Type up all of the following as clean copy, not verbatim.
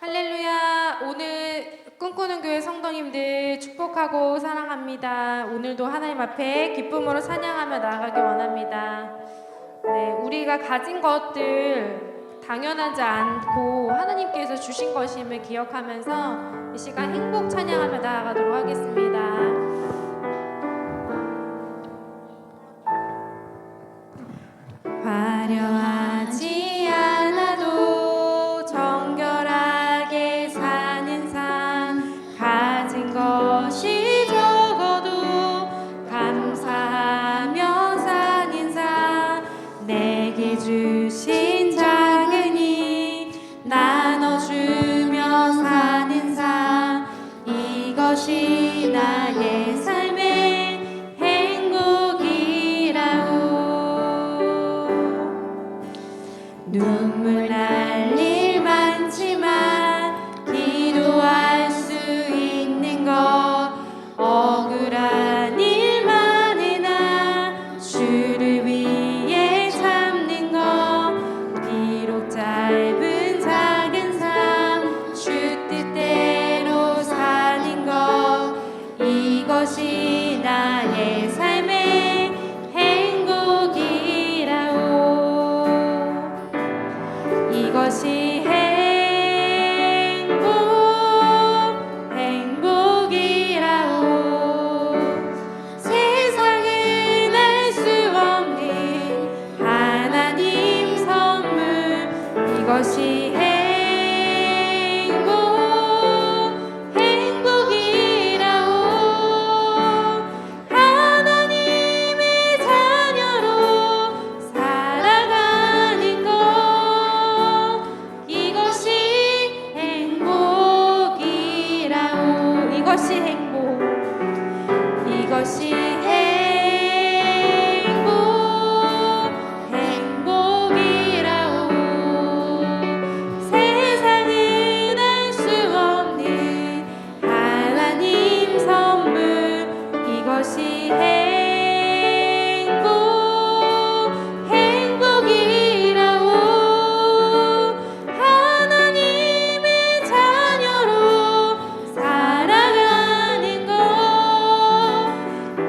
할렐루야. 오늘 꿈꾸는 교회 성도님들 축복하고 사랑합니다. 오늘도 하나님 앞에 기쁨으로 찬양하며 나아가기 원합니다. 네, 우리가 가진 것들 당연하지 않고 하나님께서 주신 것임을 기억하면서 이 시간 행복 찬양하며 나아가도록 하겠습니다. 화려하지 않아도 정결하게 사는 삶, 가진 것이 적어도 감사하며 사는 삶, 내게 주신 작은 힘 나눠주며 사는 삶, 이것이 나의 삶의 행복이라오. 눈물 날 일 많지만 기도할 수 있는 것, 억울한 일 많으나 주를 위해 참는 것, 비록 짧은 작은 삶 주 뜻대로 사는 것, 이것이 나의 삶의 행복이라오. 이것이 행복이라오. 세상은 알 수 없는 하나님 선물, 이것이 행복이라오. 하나님의 자녀로 살아가는 것, 이것이 행복이라오. 이것이 행복, 이것이 행복이라오. 세상은 알 수 없는 하나님 선물, 이것이 행복이라오. 하나님의 자녀로 살아가는 것,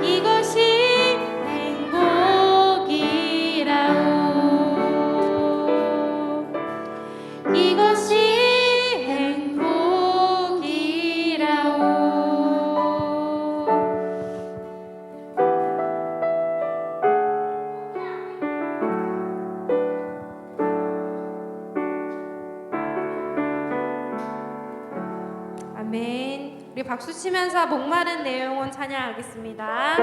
이것이 행복이라오. 이것이 행복이라오. 아멘. 우리 박수 치면서 목마른 내 영혼 찬양하겠습니다.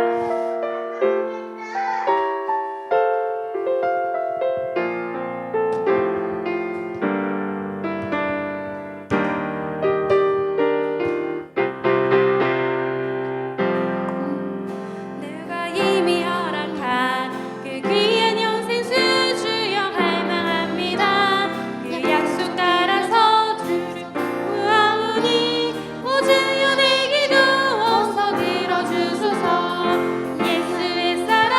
내가 이미 허락한 그 귀한 영생 수주여 갈망합니다. 그 약속 따라서 주를 구하오니 오 주여 내 기도 어서 들어주소서. 예수의 사랑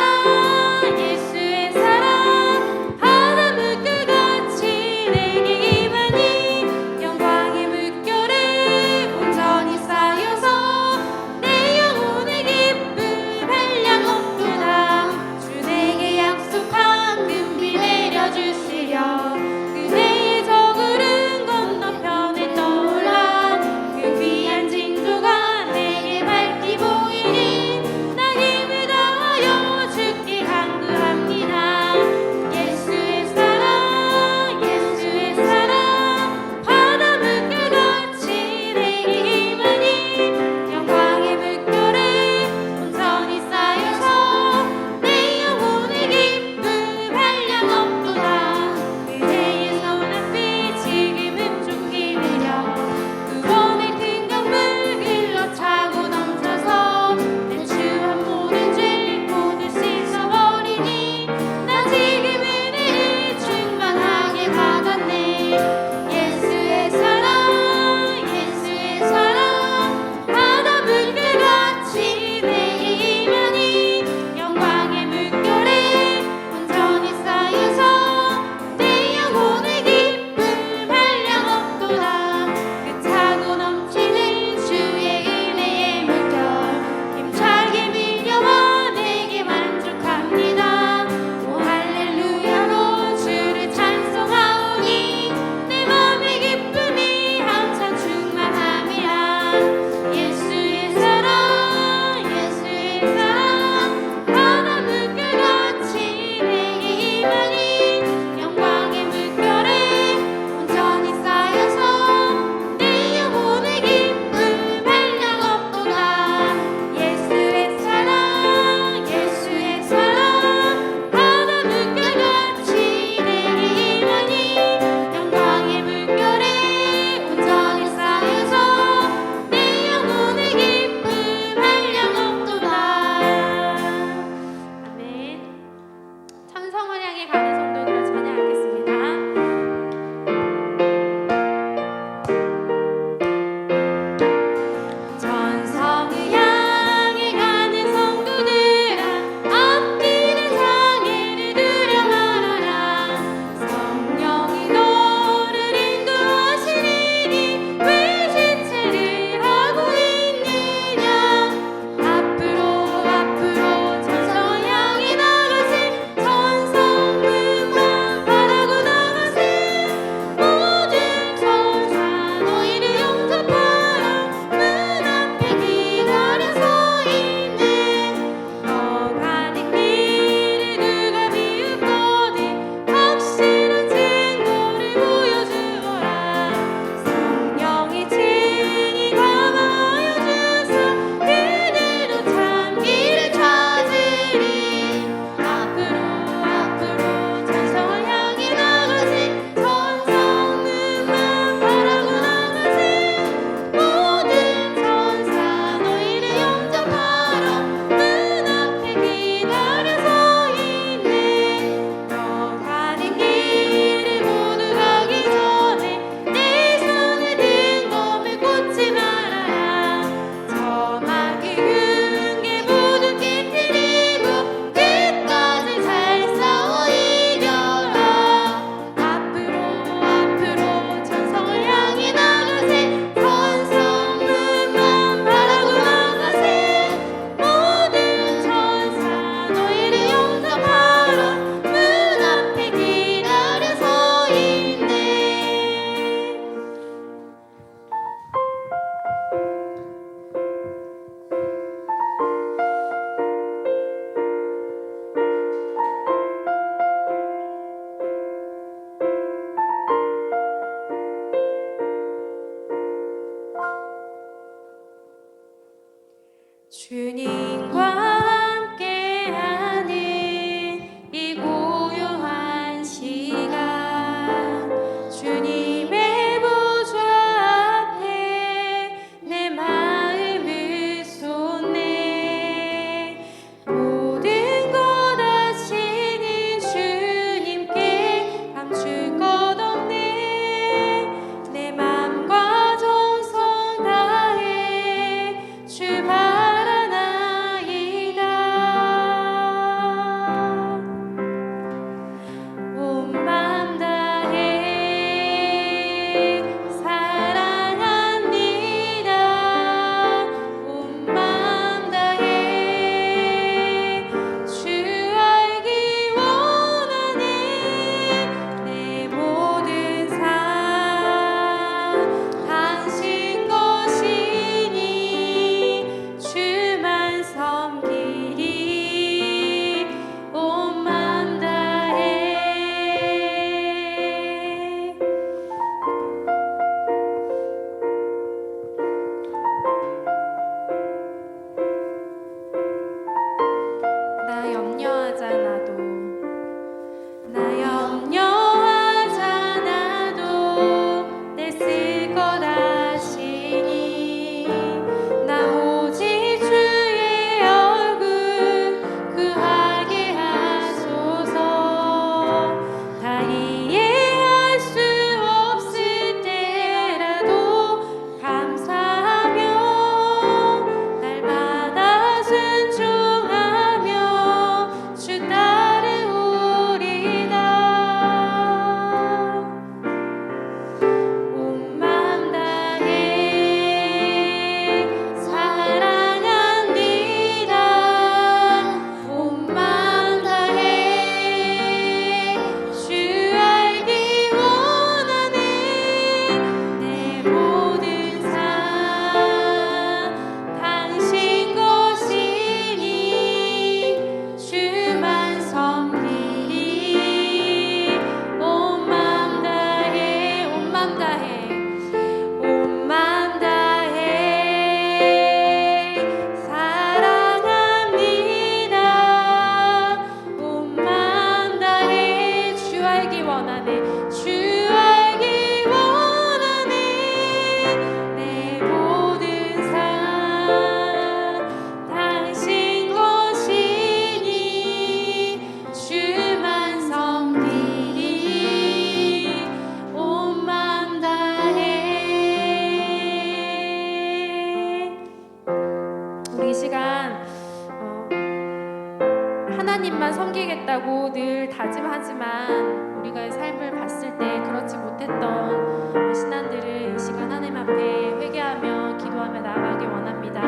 다짐하지만 우리가 삶을 봤을 때 그렇지 못했던 신앙들을 이 시간 하나님 앞에 회개하며 기도하며 나아가기 원합니다.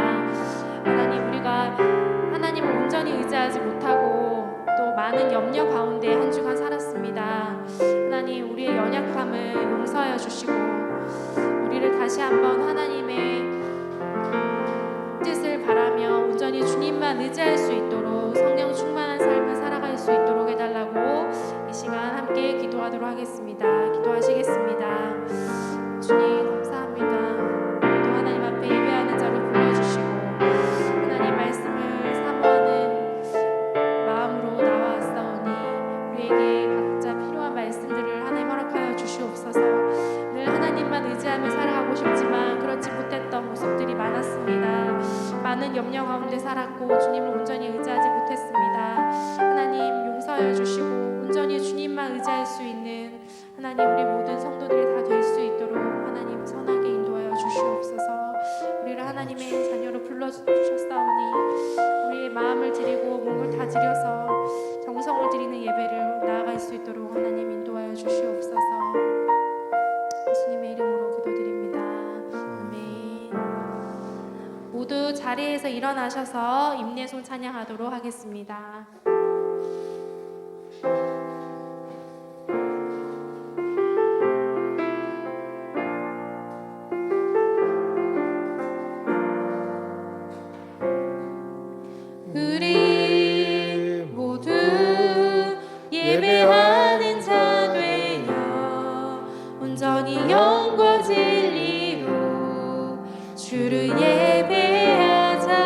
하나님, 우리가 하나님을 온전히 의지하지 못하고 또 많은 염려 가운데 한 주간 살았습니다. 하나님, 우리의 연약함을 용서하여 주시고 우리를 다시 한번 하나님의 뜻을 바라며 온전히 주님만 의지할 수 있도록 성령 충만한 삶을 살아갈 수 있도록 해달라고 이 시간 함께 기도하도록 하겠습니다. 기도하시겠습니다. 주님 감사합니다. 오늘도 하나님 앞에 예배하는 자로 불러주시고 하나님 말씀을 사모하는 마음으로 나와왔사오니 우리에게 각자 필요한 말씀들을 하나님 허락하여 주시옵소서. 늘 하나님만 의지하며 살아가고 싶지만 그렇지 못했던 모습들이 많았습니다. 많은 염려 가운데 살았고 주님을 온전히 의지하지 못했습니다. 하나님 용서하여 주시고 온전히 주님만 의지할 수 있는 하나님 우리 모든 성도들이 다 될 수 있도록 하나님 선하게 인도하여 주시옵소서. 우리를 하나님의 자녀로 불러주셨사오니 우리의 마음을 드리고 몸을 다 드려서 정성을 드리는 예배를 나아갈 수 있도록 하나님 인도하여 주시옵소서. 예수님의 이름으로 기도드립니다. 아멘. 모두 자리에서 일어나셔서 임내송 찬양하도록 하겠습니다. 우리 모두 예배하는 자 되어 온전히 영과 진리로 주를 예배하자.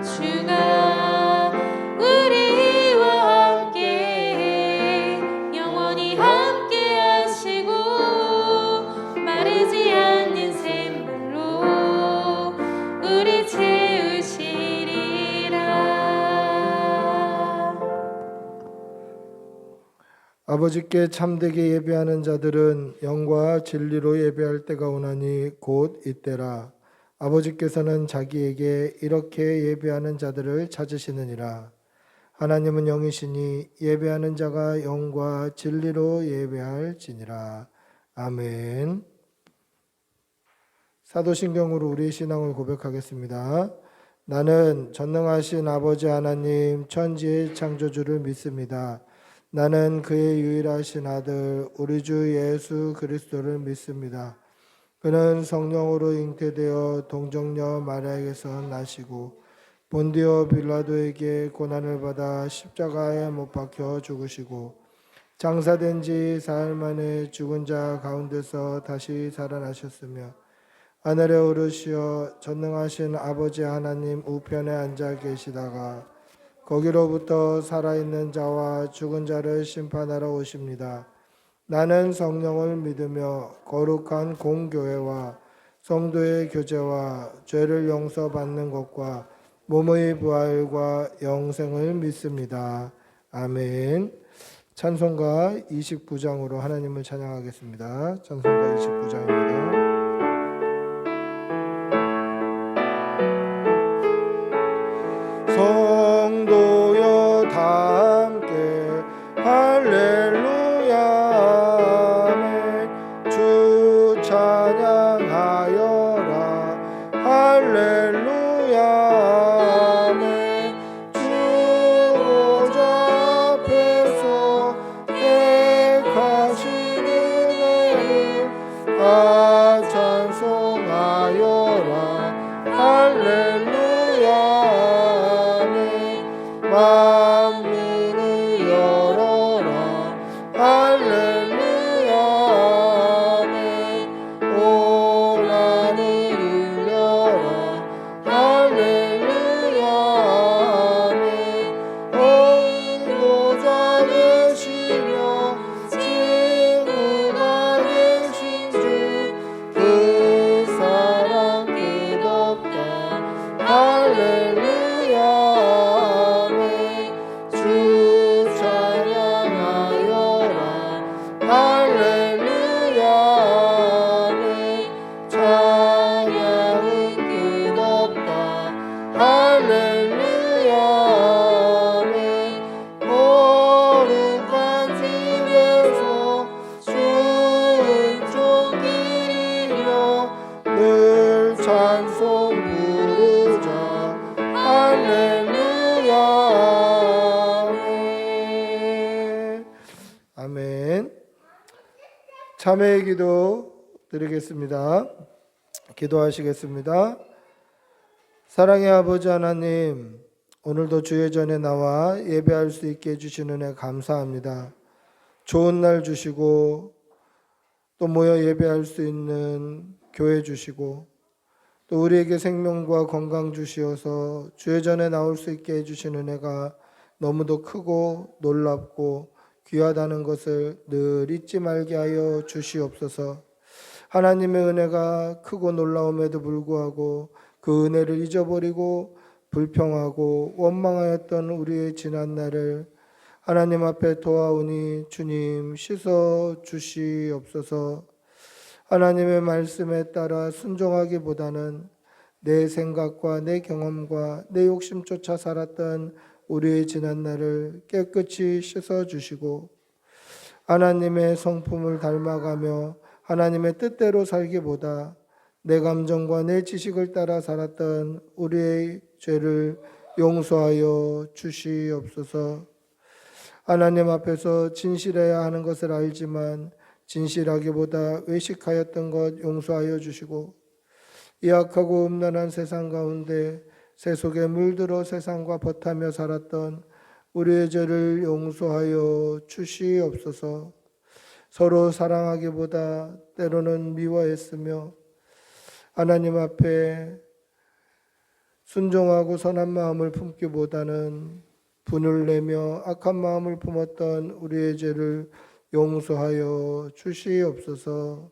주가 우리와 함께 영원히 함께 하시고 마르지 않는 샘물로 우리 아버지께 참되게 예배하는 자들은 영과 진리로 예배할 때가 오나니 곧 이때라. 아버지께서는 자기에게 이렇게 예배하는 자들을 찾으시느니라. 하나님은 영이시니 예배하는 자가 영과 진리로 예배할지니라. 아멘. 사도신경으로 우리 신앙을 고백하겠습니다. 나는 전능하신 아버지 하나님 천지의 창조주를 믿습니다. 나는 그의 유일하신 아들 우리 주 예수 그리스도를 믿습니다. 그는 성령으로 잉태되어 동정녀 마리아에게서 나시고 본디오 빌라도에게 고난을 받아 십자가에 못 박혀 죽으시고 장사된 지 사흘 만에 죽은 자 가운데서 다시 살아나셨으며 하늘에 오르시어 전능하신 아버지 하나님 우편에 앉아 계시다가 거기로부터 살아있는 자와 죽은 자를 심판하러 오십니다. 나는 성령을 믿으며 거룩한 공교회와 성도의 교제와 죄를 용서받는 것과 몸의 부활과 영생을 믿습니다. 아멘. 찬송가 29장으로 하나님을 찬양하겠습니다. 찬송가 29장입니다. 성도여 다 함께 할렐루야 아멘. 주 찬양하여라 할렐루야 아멘. 주 보좌 앞에서 택하신 은혜를 다 참회의 기도 드리겠습니다. 기도하시겠습니다. 사랑의 아버지 하나님, 오늘도 주의 전에 나와 예배할 수 있게 해주신 은혜 감사합니다. 좋은 날 주시고 또 모여 예배할 수 있는 교회 주시고 또 우리에게 생명과 건강 주시어서 주의 전에 나올 수 있게 해주신 은혜가 너무도 크고 놀랍고 귀하다는 것을 늘 잊지 말게 하여 주시옵소서. 하나님의 은혜가 크고 놀라움에도 불구하고 그 은혜를 잊어버리고 불평하고 원망하였던 우리의 지난 날을 하나님 앞에 도와오니 주님 씻어 주시옵소서. 하나님의 말씀에 따라 순종하기보다는 내 생각과 내 경험과 내 욕심 쫓아 살았던 우리의 지난 날을 깨끗이 씻어 주시고 하나님의 성품을 닮아가며 하나님의 뜻대로 살기보다 내 감정과 내 지식을 따라 살았던 우리의 죄를 용서하여 주시옵소서. 하나님 앞에서 진실해야 하는 것을 알지만 진실하기보다 외식하였던 것 용서하여 주시고 이 악하고 음란한 세상 가운데 새 속에 물들어 세상과 버타며 살았던 우리의 죄를 용서하여 주시옵소서. 서로 사랑하기보다 때로는 미워했으며 하나님 앞에 순종하고 선한 마음을 품기보다는 분을 내며 악한 마음을 품었던 우리의 죄를 용서하여 주시옵소서.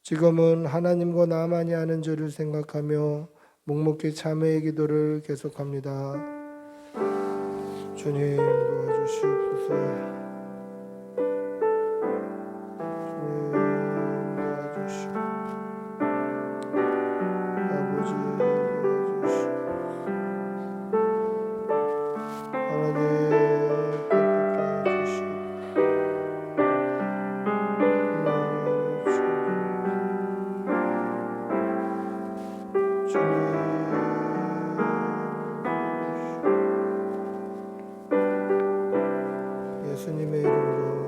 지금은 하나님과 나만이 아는 죄를 생각하며 묵묵히 참회의 기도를 계속합니다. 주님 도와주시옵소서. 주님 도와주시옵소서. 아버지 도와주시옵소서. 하나님 깨끗게 해주시옵소서. 예수님의 이름으로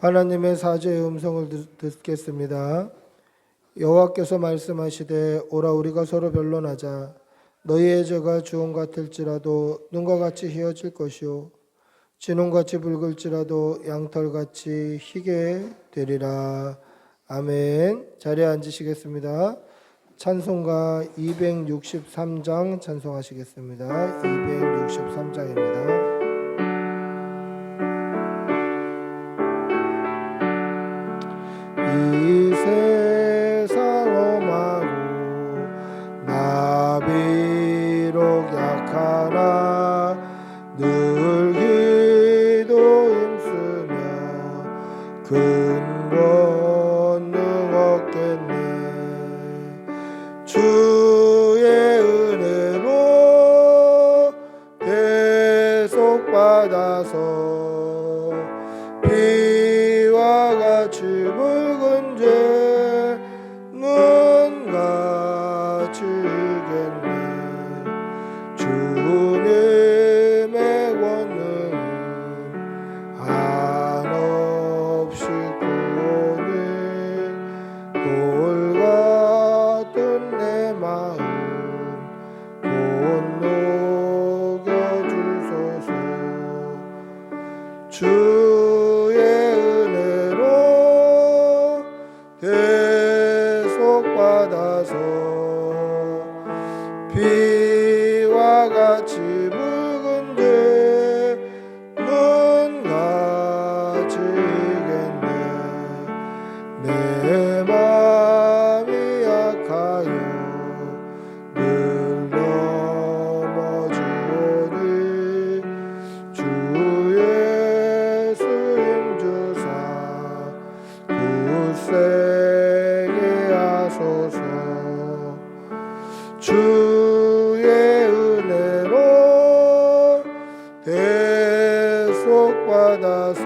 하나님의 사죄의 음성을 듣겠습니다. 여호와께서 말씀하시되 오라 우리가 서로 변론하자. 너희의 죄가 주홍 같을지라도 눈과 같이 희어질 것이요 진홍같이 붉을지라도 양털같이 희게 되리라. 아멘. 자리에 앉으시겠습니다. 찬송가 263장 찬송하시겠습니다. 263장입니다. 이 세상 험하고 나 비록 약하나 늘 기도 힘쓰며 근본능 얻겠네. 주의 은혜로 계속 받아서 비와 같이 붉은 죄 눈같이 이겼네. 주님의 권능은 한없이 구원이 돌 같은 내 마음 곧 녹여주소서. 주의 은혜로 계속 받아서 비와 같이 붉은 죄 눈같이 이겼네. 내 맘이 약하여 늘 넘어지오니 주 예수 힘주사 굳세게 하소서. 주의 은혜로 계속 받아서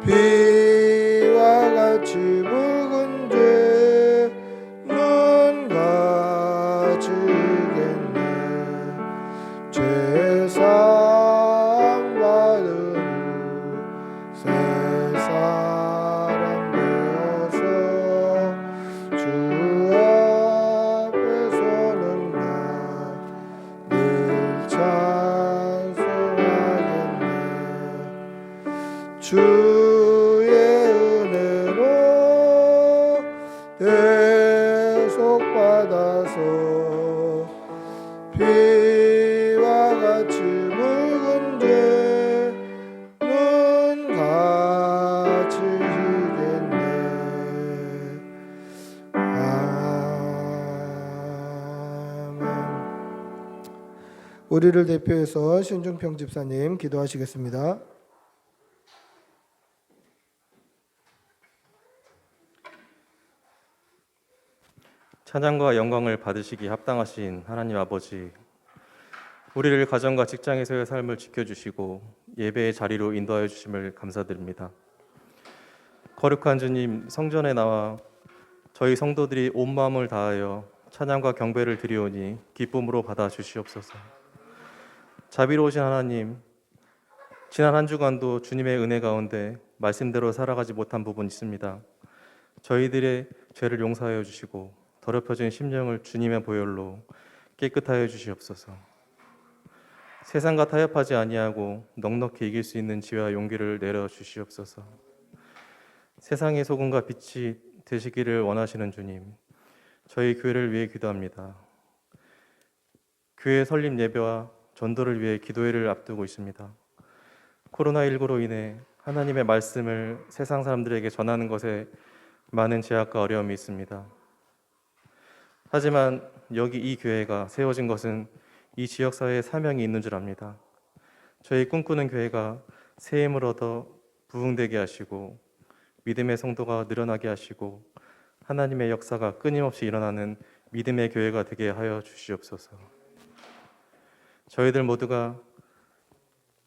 비와 같이 붉은 죄 눈같이 이겼네. 죄 같이 붉은 죄눈 같이 희겠네. 아멘. 우리를 대표해서 신중평 집사님 기도하시겠습니다. 찬양과 영광을 받으시기 합당하신 하나님 아버지, 우리를 가정과 직장에서의 삶을 지켜주시고 예배의 자리로 인도하여 주심을 감사드립니다. 거룩한 주님, 성전에 나와 저희 성도들이 온 마음을 다하여 찬양과 경배를 드리오니 기쁨으로 받아 주시옵소서. 자비로우신 하나님, 지난 한 주간도 주님의 은혜 가운데 말씀대로 살아가지 못한 부분이 있습니다. 저희들의 죄를 용서하여 주시고 더럽혀진 심령을 주님의 보혈로 깨끗하여 주시옵소서. 세상과 타협하지 아니하고 넉넉히 이길 수 있는 지혜와 용기를 내려 주시옵소서. 세상의 소금과 빛이 되시기를 원하시는 주님, 저희 교회를 위해 기도합니다. 교회 설립 예배와 전도를 위해 기도회를 앞두고 있습니다. 코로나19로 인해 하나님의 말씀을 세상 사람들에게 전하는 것에 많은 제약과 어려움이 있습니다. 하지만 여기 이 교회가 세워진 것은 이 지역사회에 사명이 있는 줄 압니다. 저희 꿈꾸는 교회가 새 힘을 얻어 부흥되게 하시고 믿음의 성도가 늘어나게 하시고 하나님의 역사가 끊임없이 일어나는 믿음의 교회가 되게 하여 주시옵소서. 저희들 모두가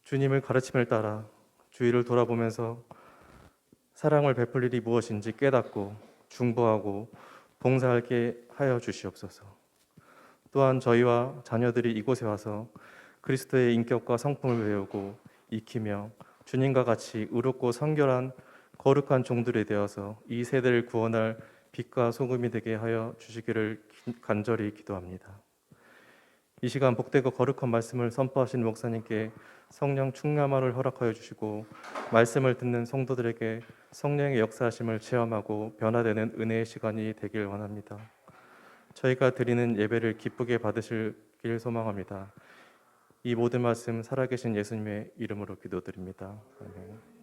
주님을 가르침을 따라 주위를 돌아보면서 사랑을 베풀 일이 무엇인지 깨닫고 중보하고 봉사하게 하여 주시옵소서. 또한 저희와 자녀들이 이곳에 와서 그리스도의 인격과 성품을 배우고 익히며 주님과 같이 의롭고 성결한 거룩한 종들이 되어서 이 세대를 구원할 빛과 소금이 되게 하여 주시기를 간절히 기도합니다. 이 시간 복되고 거룩한 말씀을 선포하신 목사님께 성령 충만함을 허락하여 주시고 말씀을 듣는 성도들에게 성령의 역사하심을 체험하고 변화되는 은혜의 시간이 되길 원합니다. 저희가 드리는 예배를 기쁘게 받으시길 소망합니다. 이 모든 말씀 살아계신 예수님의 이름으로 기도드립니다. 아멘.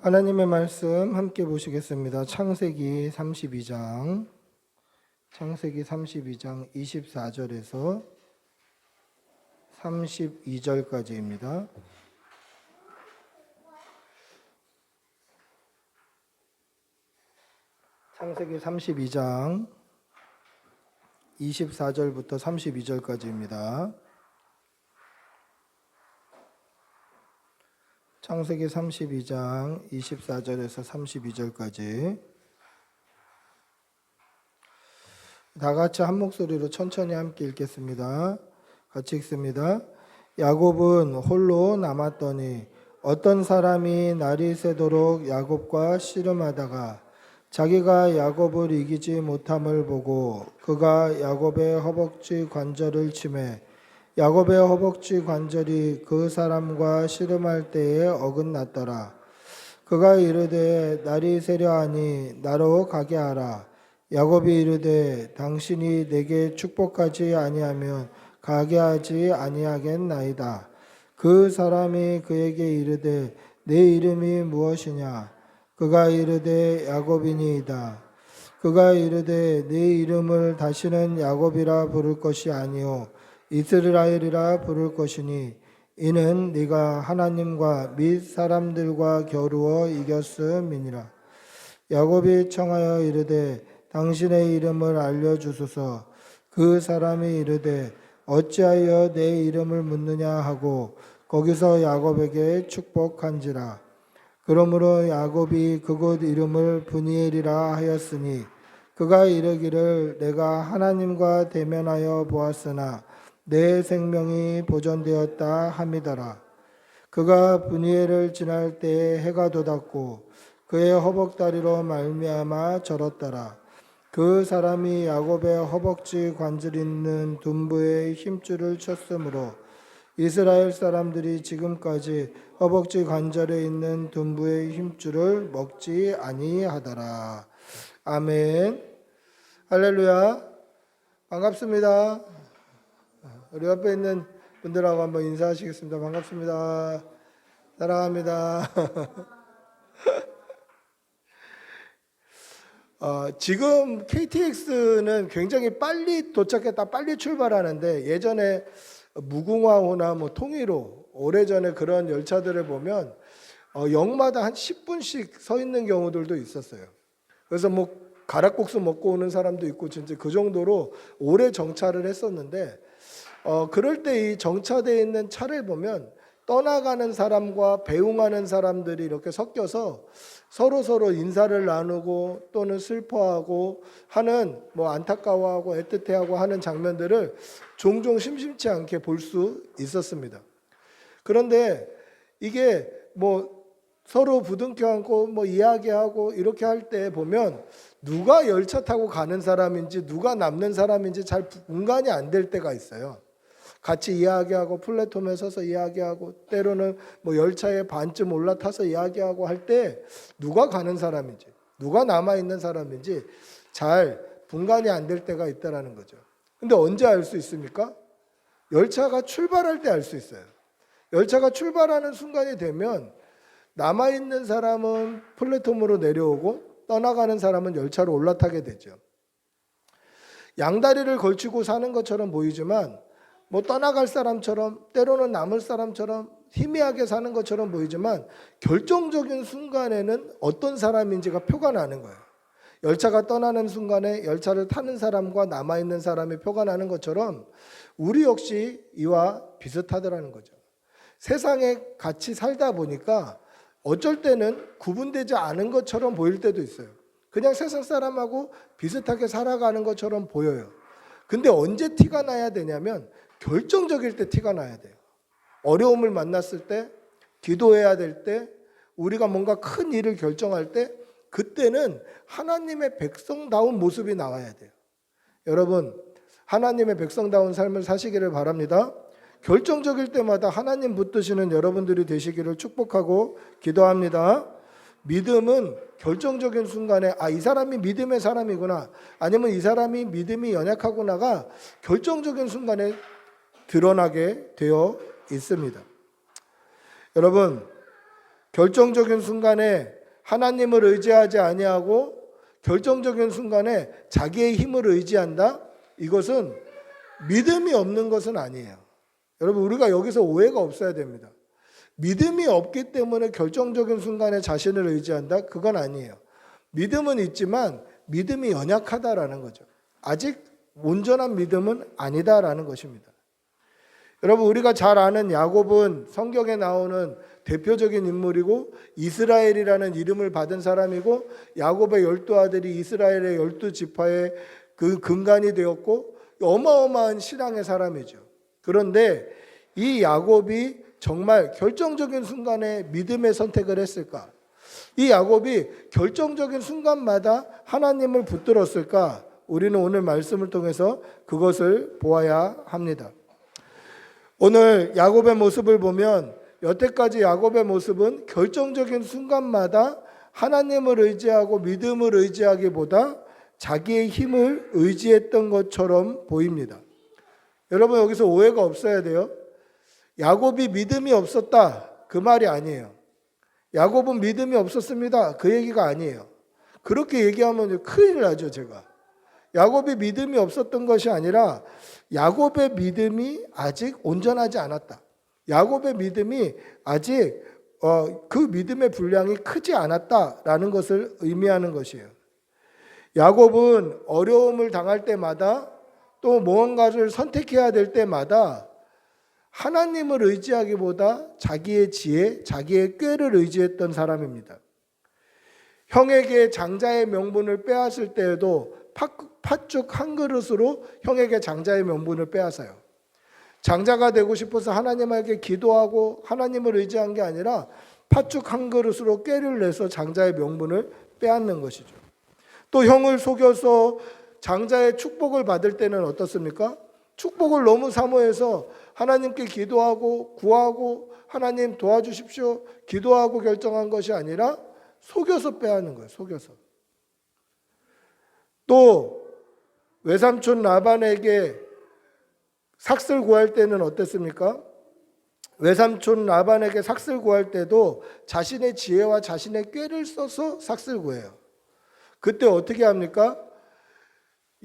하나님의 말씀 함께 보시겠습니다. 창세기 32장 24절에서 32절까지입니다. 창세기 32장 24절부터 32절까지입니다. 창세기 32장 24절에서 32절까지 다 같이 한 목소리로 천천히 함께 읽겠습니다. 같이 읽습니다. 야곱은 홀로 남았더니 어떤 사람이 날이 새도록 야곱과 씨름하다가 자기가 야곱을 이기지 못함을 보고 그가 야곱의 허벅지 관절을 치매 야곱의 허벅지 관절이 그 사람과 씨름할 때에 어긋났더라. 그가 이르되 날이 새려하니 나로 가게 하라. 야곱이 이르되 당신이 내게 축복하지 아니하면 가게 하지 아니하겠나이다. 그 사람이 그에게 이르되 내 이름이 무엇이냐? 그가 이르되 야곱이니이다. 그가 이르되 내 이름을 다시는 야곱이라 부를 것이 아니요 이스라엘이라 부를 것이니 이는 네가 하나님과 및 사람들과 겨루어 이겼음이니라. 야곱이 청하여 이르되 당신의 이름을 알려주소서. 그 사람이 이르되 어찌하여 내 이름을 묻느냐 하고 거기서 야곱에게 축복한지라. 그러므로 야곱이 그곳 이름을 브니엘이라 하였으니 그가 이르기를 내가 하나님과 대면하여 보았으나 내 생명이 보존되었다 함이더라. 그가 브니엘을 지날 때에 해가 돋았고 그의 허벅다리로 말미암아 절었더라. 그 사람이 야곱의 허벅지 관절 있는 둔부의 힘줄을 쳤으므로 이스라엘 사람들이 지금까지 허벅지 관절에 있는 둔부의 힘줄을 먹지 아니하더라. 아멘. 할렐루야. 반갑습니다. 우리 옆에 있는 분들하고 한번 인사하시겠습니다. 반갑습니다. 사랑합니다. 지금 KTX는 굉장히 빨리 도착했다 빨리 출발하는데 예전에 무궁화호나 뭐 통일호 오래전에 그런 열차들을 보면 역마다 한 10분씩 서 있는 경우들도 있었어요. 그래서 뭐 가락국수 먹고 오는 사람도 있고 진짜 그 정도로 오래 정차를 했었는데 그럴 때 이 정차되어 있는 차를 보면 떠나가는 사람과 배웅하는 사람들이 이렇게 섞여서 서로 인사를 나누고 또는 슬퍼하고 하는 뭐 안타까워하고 애틋해하고 하는 장면들을 종종 심심치 않게 볼 수 있었습니다. 그런데 이게 뭐 서로 부둥켜 안고 뭐 이야기하고 이렇게 할 때 보면 누가 열차 타고 가는 사람인지 누가 남는 사람인지 잘 분간이 안 될 때가 있어요. 같이 이야기하고 플랫폼에 서서 이야기하고 때로는 뭐 열차에 반쯤 올라타서 이야기하고 할 때 누가 가는 사람인지 누가 남아있는 사람인지 잘 분간이 안 될 때가 있다는 거죠. 근데 언제 알 수 있습니까? 열차가 출발할 때 알 수 있어요. 열차가 출발하는 순간이 되면 남아있는 사람은 플랫폼으로 내려오고 떠나가는 사람은 열차로 올라타게 되죠. 양다리를 걸치고 사는 것처럼 보이지만 뭐 떠나갈 사람처럼 때로는 남을 사람처럼 희미하게 사는 것처럼 보이지만 결정적인 순간에는 어떤 사람인지가 표가 나는 거예요. 열차가 떠나는 순간에 열차를 타는 사람과 남아있는 사람의 표가 나는 것처럼 우리 역시 이와 비슷하더라는 거죠. 세상에 같이 살다 보니까 어쩔 때는 구분되지 않은 것처럼 보일 때도 있어요. 그냥 세상 사람하고 비슷하게 살아가는 것처럼 보여요. 근데 언제 티가 나야 되냐면 결정적일 때 티가 나야 돼요. 어려움을 만났을 때, 기도해야 될 때, 우리가 뭔가 큰 일을 결정할 때 그때는 하나님의 백성다운 모습이 나와야 돼요. 여러분, 하나님의 백성다운 삶을 사시기를 바랍니다. 결정적일 때마다 하나님 붙드시는 여러분들이 되시기를 축복하고 기도합니다. 믿음은 결정적인 순간에 이 사람이 믿음의 사람이구나 아니면 이 사람이 믿음이 연약하구나가 결정적인 순간에 드러나게 되어 있습니다. 여러분, 결정적인 순간에 하나님을 의지하지 아니하고 결정적인 순간에 자기의 힘을 의지한다? 이것은 믿음이 없는 것은 아니에요. 여러분, 우리가 여기서 오해가 없어야 됩니다. 믿음이 없기 때문에 결정적인 순간에 자신을 의지한다? 그건 아니에요. 믿음은 있지만 믿음이 연약하다라는 거죠. 아직 온전한 믿음은 아니다라는 것입니다. 여러분, 우리가 잘 아는 야곱은 성경에 나오는 대표적인 인물이고 이스라엘이라는 이름을 받은 사람이고 야곱의 12아들이 이스라엘의 12지파의 그 근간이 되었고 어마어마한 신앙의 사람이죠. 그런데 이 야곱이 정말 결정적인 순간에 믿음의 선택을 했을까? 이 야곱이 결정적인 순간마다 하나님을 붙들었을까? 우리는 오늘 말씀을 통해서 그것을 보아야 합니다. 오늘 야곱의 모습을 보면 여태까지 야곱의 모습은 결정적인 순간마다 하나님을 의지하고 믿음을 의지하기보다 자기의 힘을 의지했던 것처럼 보입니다. 여러분, 여기서 오해가 없어야 돼요. 야곱이 믿음이 없었다 그 말이 아니에요. 야곱은 믿음이 없었습니다 그 얘기가 아니에요. 그렇게 얘기하면 큰일 나죠. 제가 야곱이 믿음이 없었던 것이 아니라 야곱의 믿음이 아직 온전하지 않았다. 야곱의 믿음이 아직 그 믿음의 분량이 크지 않았다라는 것을 의미하는 것이에요. 야곱은 어려움을 당할 때마다 또 무언가를 선택해야 될 때마다 하나님을 의지하기보다 자기의 지혜, 자기의 꾀를 의지했던 사람입니다. 형에게 장자의 명분을 빼앗을 때에도 팥죽 한 그릇으로 형에게 장자의 명분을 빼앗아요. 장자가 되고 싶어서 하나님에게 기도하고 하나님을 의지한 게 아니라 팥죽 한 그릇으로 꾀를 내서 장자의 명분을 빼앗는 것이죠. 또 형을 속여서 장자의 축복을 받을 때는 어떻습니까? 축복을 너무 사모해서 하나님께 기도하고 구하고 하나님 도와주십시오 기도하고 결정한 것이 아니라 속여서 빼앗는 거예요. 속여서. 또 외삼촌 라반에게 삭슬 구할 때는 어땠습니까? 외삼촌 라반에게 삭슬 구할 때도 자신의 지혜와 자신의 꾀를 써서 삭슬 구해요. 그때 어떻게 합니까?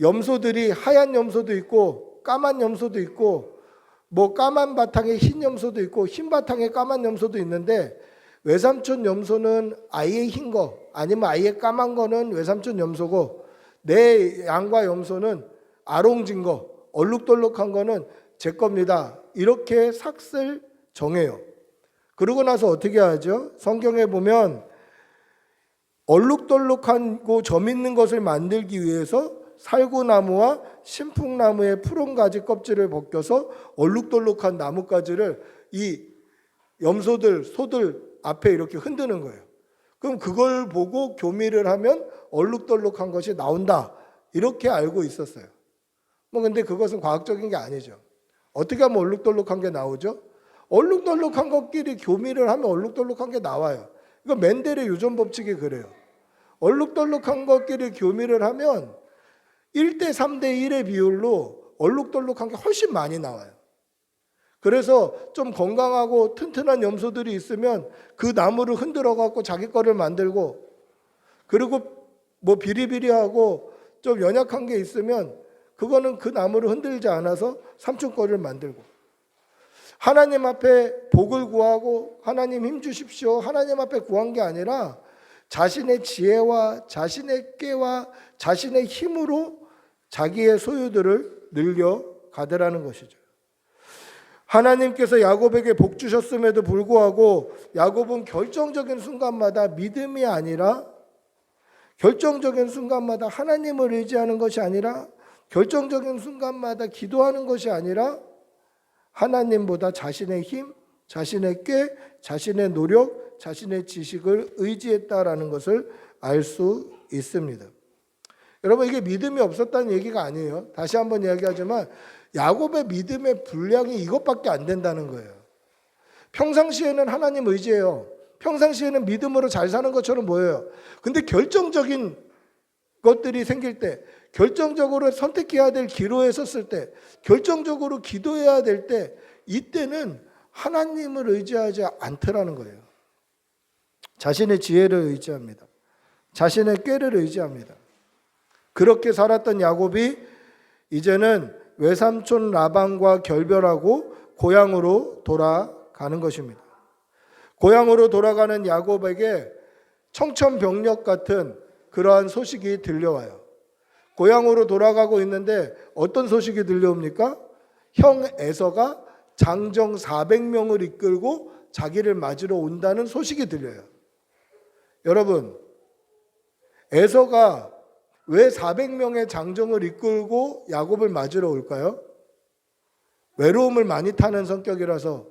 염소들이 하얀 염소도 있고 까만 염소도 있고 뭐 까만 바탕에 흰 염소도 있고 흰 바탕에 까만 염소도 있는데 외삼촌 염소는 아예 흰 거 아니면 아예 까만 거는 외삼촌 염소고 내 양과 염소는 아롱진 거 얼룩덜룩한 거는 제 겁니다. 이렇게 삭슬 정해요. 그러고 나서 어떻게 하죠? 성경에 보면 얼룩덜룩하고 점 있는 것을 만들기 위해서 살구나무와 신풍나무의 푸른 가지 껍질을 벗겨서 얼룩덜룩한 나뭇가지를 이 염소들, 소들 앞에 이렇게 흔드는 거예요. 그럼 그걸 보고 교미를 하면 얼룩덜룩한 것이 나온다. 이렇게 알고 있었어요. 뭐 근데 그것은 과학적인 게 아니죠. 어떻게 하면 얼룩덜룩한 게 나오죠? 얼룩덜룩한 것끼리 교미를 하면 얼룩덜룩한 게 나와요. 이거 멘델의 유전 법칙이 그래요. 얼룩덜룩한 것끼리 교미를 하면 1대 3대 1의 비율로 얼룩덜룩한 게 훨씬 많이 나와요. 그래서 좀 건강하고 튼튼한 염소들이 있으면 그 나무를 흔들어 갖고 자기 거를 만들고 그리고 뭐 비리비리하고 좀 연약한 게 있으면 그거는 그 나무를 흔들지 않아서 삼촌 거를 만들고 하나님 앞에 복을 구하고 하나님 힘 주십시오 하나님 앞에 구한 게 아니라 자신의 지혜와 자신의 꾀와 자신의 힘으로 자기의 소유들을 늘려 가더라는 것이죠. 하나님께서 야곱에게 복 주셨음에도 불구하고 야곱은 결정적인 순간마다 믿음이 아니라 결정적인 순간마다 하나님을 의지하는 것이 아니라 결정적인 순간마다 기도하는 것이 아니라 하나님보다 자신의 힘, 자신의 꾀, 자신의 노력, 자신의 지식을 의지했다라는 것을 알 수 있습니다. 여러분 이게 믿음이 없었다는 얘기가 아니에요. 다시 한번 이야기하지만 야곱의 믿음의 분량이 이것밖에 안 된다는 거예요. 평상시에는 하나님 의지해요. 평상시에는 믿음으로 잘 사는 것처럼 보여요. 근데 결정적인 것들이 생길 때, 결정적으로 선택해야 될 기로에 섰을 때, 결정적으로 기도해야 될 때, 이때는 하나님을 의지하지 않더라는 거예요. 자신의 지혜를 의지합니다. 자신의 꾀를 의지합니다. 그렇게 살았던 야곱이 이제는 외삼촌 라반과 결별하고 고향으로 돌아가는 것입니다. 고향으로 돌아가는 야곱에게 청천벽력 같은 그러한 소식이 들려와요. 고향으로 돌아가고 있는데 어떤 소식이 들려옵니까? 형 에서가 장정 400명을 이끌고 자기를 맞으러 온다는 소식이 들려요. 여러분, 에서가 왜 400명의 장정을 이끌고 야곱을 맞으러 올까요? 외로움을 많이 타는 성격이라서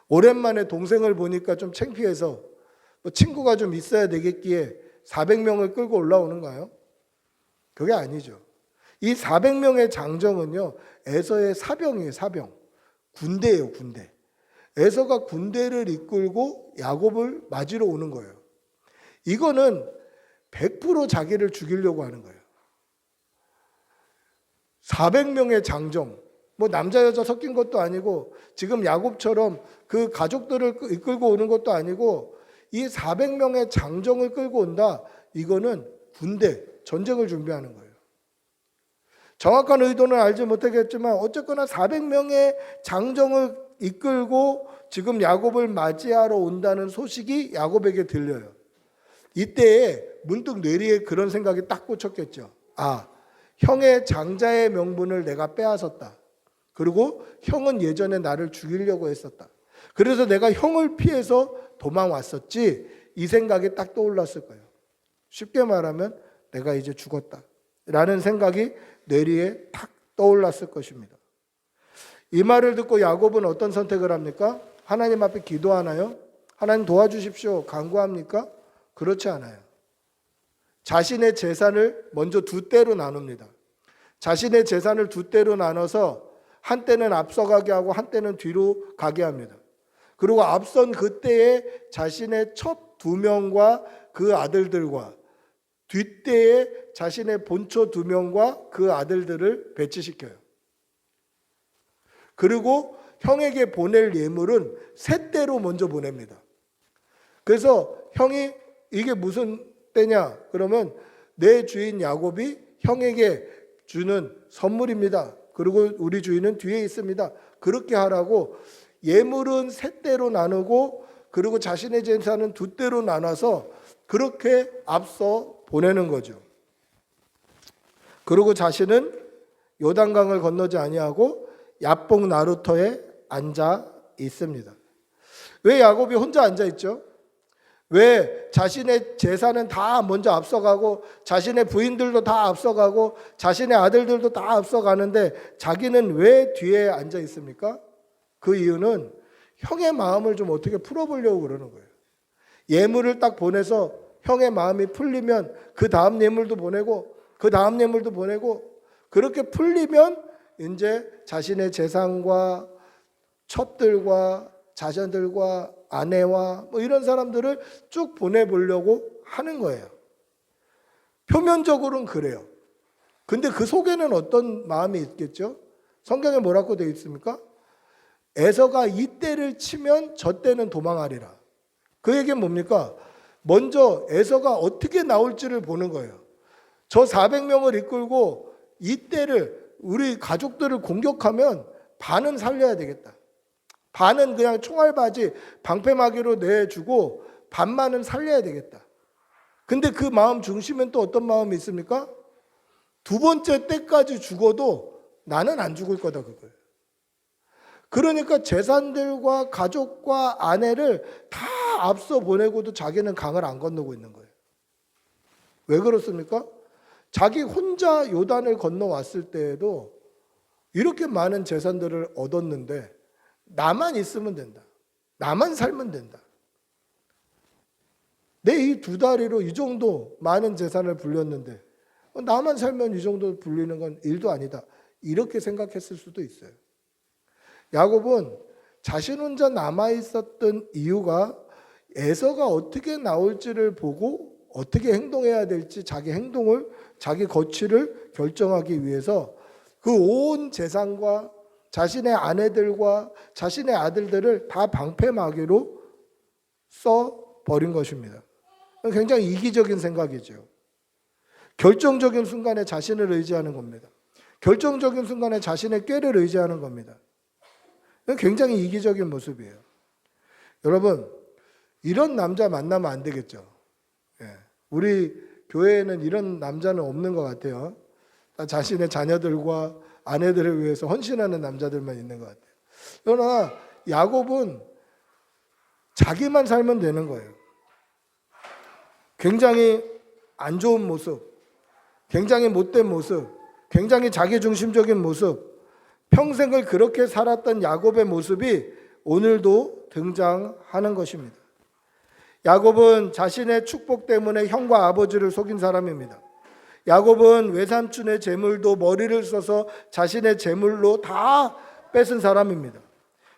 오랜만에 동생을 보니까 좀 창피해서 뭐 친구가 좀 있어야 되겠기에 400명을 끌고 올라오는가요? 그게 아니죠. 이 400명의 장정은요, 에서의 사병이에요, 사병. 군대예요, 군대. 에서가 군대를 이끌고 야곱을 맞으러 오는 거예요. 이거는 100% 자기를 죽이려고 하는 거예요. 400명의 장정, 뭐 남자 여자 섞인 것도 아니고 지금 야곱처럼 그 가족들을 이끌고 오는 것도 아니고 이 400명의 장정을 끌고 온다. 이거는 군대, 전쟁을 준비하는 거예요. 정확한 의도는 알지 못하겠지만 어쨌거나 400명의 장정을 이끌고 지금 야곱을 맞이하러 온다는 소식이 야곱에게 들려요. 이때에 문득 뇌리에 그런 생각이 딱 꽂혔겠죠. 아, 형의 장자의 명분을 내가 빼앗았다. 그리고 형은 예전에 나를 죽이려고 했었다. 그래서 내가 형을 피해서 도망왔었지. 이 생각이 딱 떠올랐을 거예요. 쉽게 말하면 내가 이제 죽었다 라는 생각이 뇌리에 탁 떠올랐을 것입니다. 이 말을 듣고 야곱은 어떤 선택을 합니까? 하나님 앞에 기도하나요? 하나님 도와주십시오. 간구합니까? 그렇지 않아요. 자신의 재산을 먼저 두 대로 나눕니다. 자신의 재산을 두 대로 나눠서 한때는 앞서가게 하고 한때는 뒤로 가게 합니다. 그리고 앞선 그때에 자신의 첫 두 명과 그 아들들과 뒷때에 자신의 본처 두 명과 그 아들들을 배치시켜요. 그리고 형에게 보낼 예물은 세 대로 먼저 보냅니다. 그래서 형이 이게 무슨 때냐? 그러면 내 주인 야곱이 형에게 주는 선물입니다. 그리고 우리 주인은 뒤에 있습니다. 그렇게 하라고 예물은 세 대로 나누고 그리고 자신의 재산은 두 대로 나눠서 그렇게 앞서 보내는 거죠. 그리고 자신은 요단강을 건너지 아니하고 야복 나루터에 앉아 있습니다. 왜 야곱이 혼자 앉아 있죠? 왜 자신의 재산은 다 먼저 앞서가고 자신의 부인들도 다 앞서가고 자신의 아들들도 다 앞서가는데 자기는 왜 뒤에 앉아 있습니까? 그 이유는 형의 마음을 좀 어떻게 풀어보려고 그러는 거예요. 예물을 딱 보내서 형의 마음이 풀리면 그 다음 예물도 보내고 그 다음 예물도 보내고 그렇게 풀리면 이제 자신의 재산과 첩들과 자녀들과 아내와 뭐 이런 사람들을 쭉 보내보려고 하는 거예요. 표면적으로는 그래요. 근데 그 속에는 어떤 마음이 있겠죠? 성경에 뭐라고 되어 있습니까? 에서가 이 때를 치면 저 때는 도망하리라. 그 얘기는 뭡니까? 먼저 에서가 어떻게 나올지를 보는 거예요. 저 400명을 이끌고 이 때를 우리 가족들을 공격하면 반은 살려야 되겠다. 반은 그냥 총알바지 방패막이로 내주고 반만은 살려야 되겠다. 근데 그 마음 중심엔 또 어떤 마음이 있습니까? 두 번째 때까지 죽어도 나는 안 죽을 거다 그거예요. 그러니까 재산들과 가족과 아내를 다 앞서 보내고도 자기는 강을 안 건너고 있는 거예요. 왜 그렇습니까? 자기 혼자 요단을 건너왔을 때에도 이렇게 많은 재산들을 얻었는데 나만 있으면 된다. 나만 살면 된다. 내 이 두 다리로 이 정도 많은 재산을 불렸는데 나만 살면 이 정도 불리는 건 일도 아니다. 이렇게 생각했을 수도 있어요. 야곱은 자신 혼자 남아 있었던 이유가 에서가 어떻게 나올지를 보고 어떻게 행동해야 될지 자기 행동을 자기 거취를 결정하기 위해서 그 온 재산과 자신의 아내들과 자신의 아들들을 다 방패막이로 써버린 것입니다. 굉장히 이기적인 생각이죠. 결정적인 순간에 자신을 의지하는 겁니다. 결정적인 순간에 자신의 꾀를 의지하는 겁니다. 굉장히 이기적인 모습이에요. 여러분, 이런 남자 만나면 안 되겠죠. 우리 교회에는 이런 남자는 없는 것 같아요. 자신의 자녀들과 아내들을 위해서 헌신하는 남자들만 있는 것 같아요. 그러나 야곱은 자기만 살면 되는 거예요. 굉장히 안 좋은 모습, 굉장히 못된 모습, 굉장히 자기중심적인 모습, 평생을 그렇게 살았던 야곱의 모습이 오늘도 등장하는 것입니다. 야곱은 자신의 축복 때문에 형과 아버지를 속인 사람입니다. 야곱은 외삼촌의 재물도 머리를 써서 자신의 재물로 다 뺏은 사람입니다.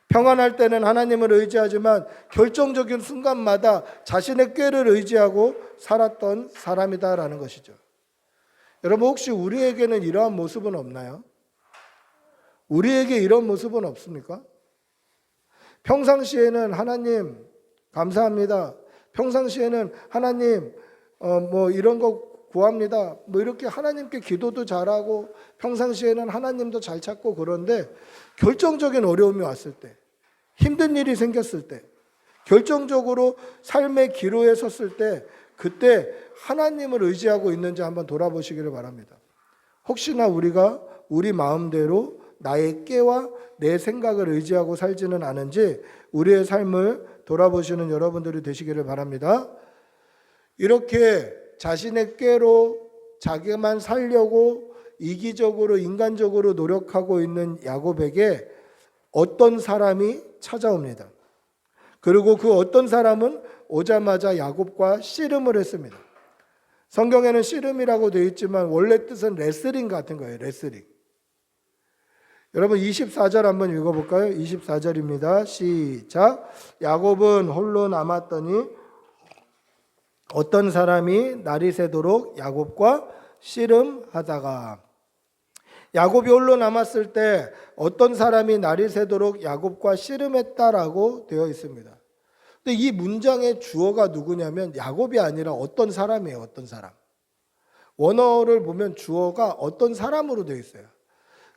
평안할 때는 하나님을 의지하지만 결정적인 순간마다 자신의 꾀를 의지하고 살았던 사람이다라는 것이죠. 여러분, 혹시 우리에게는 이러한 모습은 없나요? 우리에게 이런 모습은 없습니까? 평상시에는 하나님 감사합니다. 평상시에는 하나님 뭐 이런 거 구합니다. 뭐 이렇게 하나님께 기도도 잘하고 평상시에는 하나님도 잘 찾고 그런데 결정적인 어려움이 왔을 때, 힘든 일이 생겼을 때, 결정적으로 삶의 기로에 섰을 때 그때 하나님을 의지하고 있는지 한번 돌아보시기를 바랍니다. 혹시나 우리가 우리 마음대로 나의 꾀와 내 생각을 의지하고 살지는 않은지 우리의 삶을 돌아보시는 여러분들이 되시기를 바랍니다. 이렇게 자신의 꾀로 자기만 살려고 이기적으로 인간적으로 노력하고 있는 야곱에게 어떤 사람이 찾아옵니다. 그리고 그 어떤 사람은 오자마자 야곱과 씨름을 했습니다. 성경에는 씨름이라고 되어 있지만 원래 뜻은 레슬링 같은 거예요. 레슬링. 여러분 24절 한번 읽어볼까요? 24절입니다. 시작. 야곱은 홀로 남았더니 어떤 사람이 날이 새도록 야곱과 씨름하다가, 야곱이 홀로 남았을 때 어떤 사람이 날이 새도록 야곱과 씨름했다라고 되어 있습니다. 근데 이 문장의 주어가 누구냐면 야곱이 아니라 어떤 사람이에요. 어떤 사람. 원어를 보면 주어가 어떤 사람으로 되어 있어요.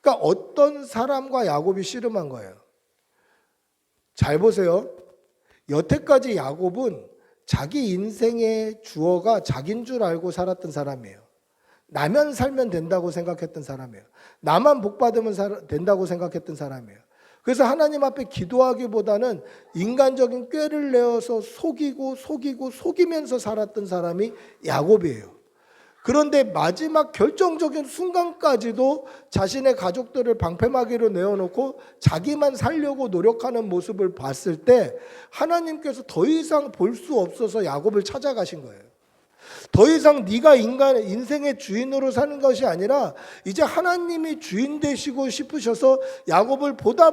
그러니까 어떤 사람과 야곱이 씨름한 거예요. 잘 보세요. 여태까지 야곱은 자기 인생의 주어가 자기인 줄 알고 살았던 사람이에요. 나만 살면 된다고 생각했던 사람이에요. 나만 복 받으면 된다고 생각했던 사람이에요. 그래서 하나님 앞에 기도하기보다는 인간적인 꾀를 내어서 속이면서 살았던 사람이 야곱이에요. 그런데 마지막 결정적인 순간까지도 자신의 가족들을 방패막이로 내어놓고 자기만 살려고 노력하는 모습을 봤을 때 하나님께서 더 이상 볼 수 없어서 야곱을 찾아가신 거예요. 더 이상 네가 인생의 주인으로 사는 것이 아니라 이제 하나님이 주인 되시고 싶으셔서 야곱을 보다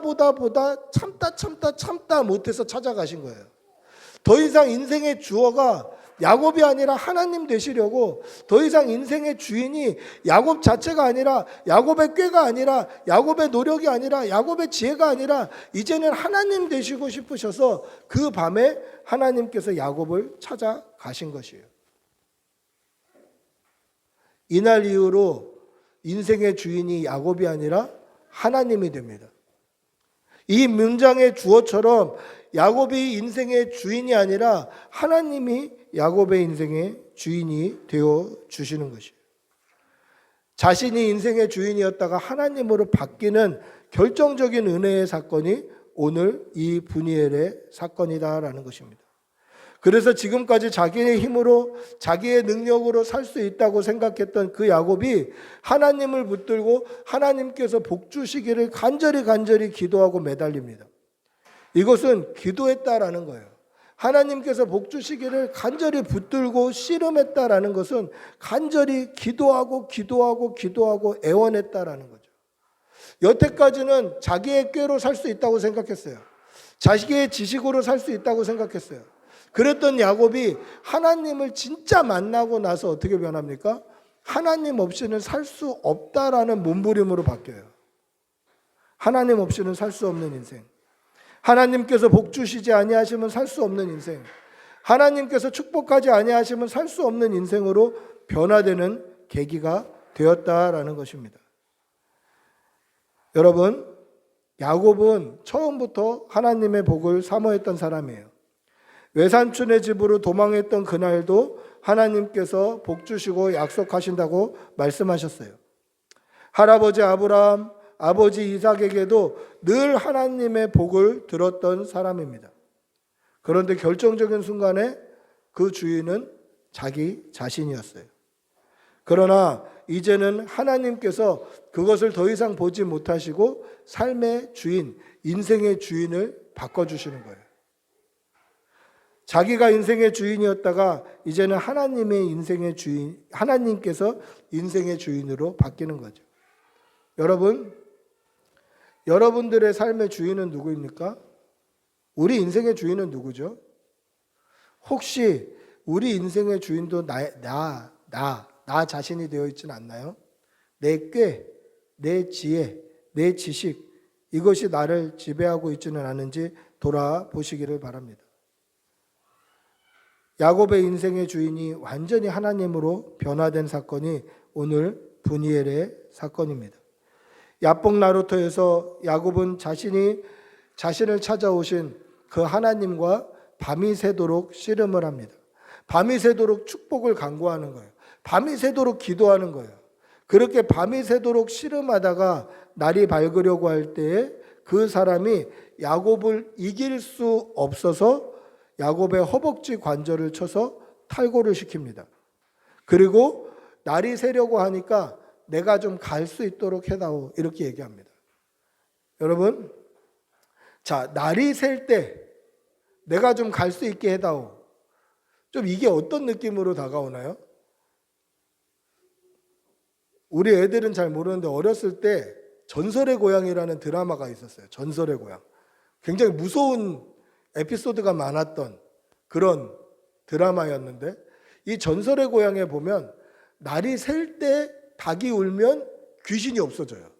참다 못해서 찾아가신 거예요. 더 이상 인생의 주어가 야곱이 아니라 하나님 되시려고, 더 이상 인생의 주인이 야곱 자체가 아니라, 야곱의 꾀가 아니라, 야곱의 노력이 아니라, 야곱의 지혜가 아니라 이제는 하나님 되시고 싶으셔서 그 밤에 하나님께서 야곱을 찾아가신 것이에요. 이날 이후로 인생의 주인이 야곱이 아니라 하나님이 됩니다. 이 문장의 주어처럼 야곱이 인생의 주인이 아니라 하나님이 야곱의 인생의 주인이 되어 주시는 것이에요. 자신이 인생의 주인이었다가 하나님으로 바뀌는 결정적인 은혜의 사건이 오늘 이 브니엘의 사건이다라는 것입니다. 그래서 지금까지 자기의 힘으로 자기의 능력으로 살 수 있다고 생각했던 그 야곱이 하나님을 붙들고 하나님께서 복 주시기를 간절히 기도하고 매달립니다. 이것은 기도했다라는 거예요. 하나님께서 복 주시기를 간절히 붙들고 씨름했다라는 것은 간절히 기도하고 애원했다라는 거죠. 여태까지는 자기의 꾀로 살 수 있다고 생각했어요. 자기의 지식으로 살 수 있다고 생각했어요. 그랬던 야곱이 하나님을 진짜 만나고 나서 어떻게 변합니까? 하나님 없이는 살 수 없다라는 몸부림으로 바뀌어요. 하나님 없이는 살 수 없는 인생. 하나님께서 복 주시지 아니하시면 살 수 없는 인생. 하나님께서 축복하지 아니하시면 살 수 없는 인생으로 변화되는 계기가 되었다라는 것입니다. 여러분, 야곱은 처음부터 하나님의 복을 사모했던 사람이에요. 외삼촌의 집으로 도망했던 그날도 하나님께서 복 주시고 약속하신다고 말씀하셨어요. 할아버지 아브라함, 아버지 이삭에게도 늘 하나님의 복을 들었던 사람입니다. 그런데 결정적인 순간에 그 주인은 자기 자신이었어요. 그러나 이제는 하나님께서 그것을 더 이상 보지 못하시고 삶의 주인, 인생의 주인을 바꿔주시는 거예요. 자기가 인생의 주인이었다가 이제는 하나님의 인생의 주인, 하나님께서 인생의 주인으로 바뀌는 거죠. 여러분들의 삶의 주인은 누구입니까? 우리 인생의 주인은 누구죠? 혹시 우리 인생의 주인도 나 자신이 되어 있지는 않나요? 내 꾀, 내 지혜, 내 지식, 이것이 나를 지배하고 있지는 않은지 돌아보시기를 바랍니다. 야곱의 인생의 주인이 완전히 하나님으로 변화된 사건이 오늘 브니엘의 사건입니다. 야복 나루터에서 야곱은 자신을 찾아오신 그 하나님과 밤이 새도록 씨름을 합니다. 밤이 새도록 축복을 간구하는 거예요. 밤이 새도록 기도하는 거예요. 그렇게 밤이 새도록 씨름하다가 날이 밝으려고 할 때에 그 사람이 야곱을 이길 수 없어서 야곱의 허벅지 관절을 쳐서 탈골을 시킵니다. 그리고 날이 새려고 하니까 내가 좀 갈 수 있도록 해다오, 이렇게 얘기합니다. 여러분, 자, 날이 셀 때 내가 좀 갈 수 있게 해다오. 좀 이게 어떤 느낌으로 다가오나요? 우리 애들은 잘 모르는데 어렸을 때 전설의 고향이라는 드라마가 있었어요. 전설의 고향. 굉장히 무서운 에피소드가 많았던 그런 드라마였는데 이 전설의 고향에 보면 날이 셀 때 닭이 울면 귀신이 없어져요.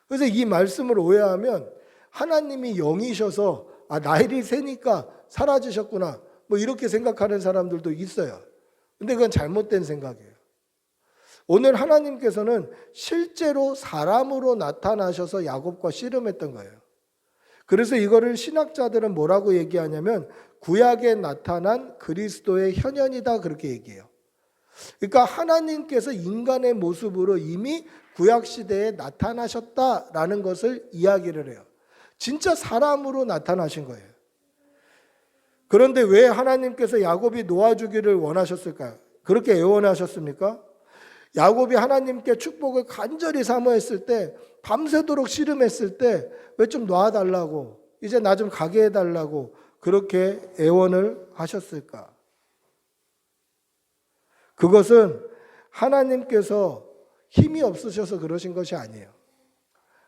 그래서 이 말씀을 오해하면 하나님이 영이셔서 날이 새니까 사라지셨구나 뭐 이렇게 생각하는 사람들도 있어요. 근데 그건 잘못된 생각이에요. 오늘 하나님께서는 실제로 사람으로 나타나셔서 야곱과 씨름했던 거예요. 그래서 이거를 신학자들은 뭐라고 얘기하냐면 구약에 나타난 그리스도의 현현이다 그렇게 얘기해요. 그러니까 하나님께서 인간의 모습으로 이미 구약 시대에 나타나셨다라는 것을 이야기를 해요. 진짜 사람으로 나타나신 거예요. 그런데 왜 하나님께서 야곱이 놓아주기를 원하셨을까요? 그렇게 애원하셨습니까? 야곱이 하나님께 축복을 간절히 사모했을 때, 밤새도록 씨름했을 때 왜 좀 놔달라고, 이제 나 좀 가게 해달라고 그렇게 애원을 하셨을까? 그것은 하나님께서 힘이 없으셔서 그러신 것이 아니에요.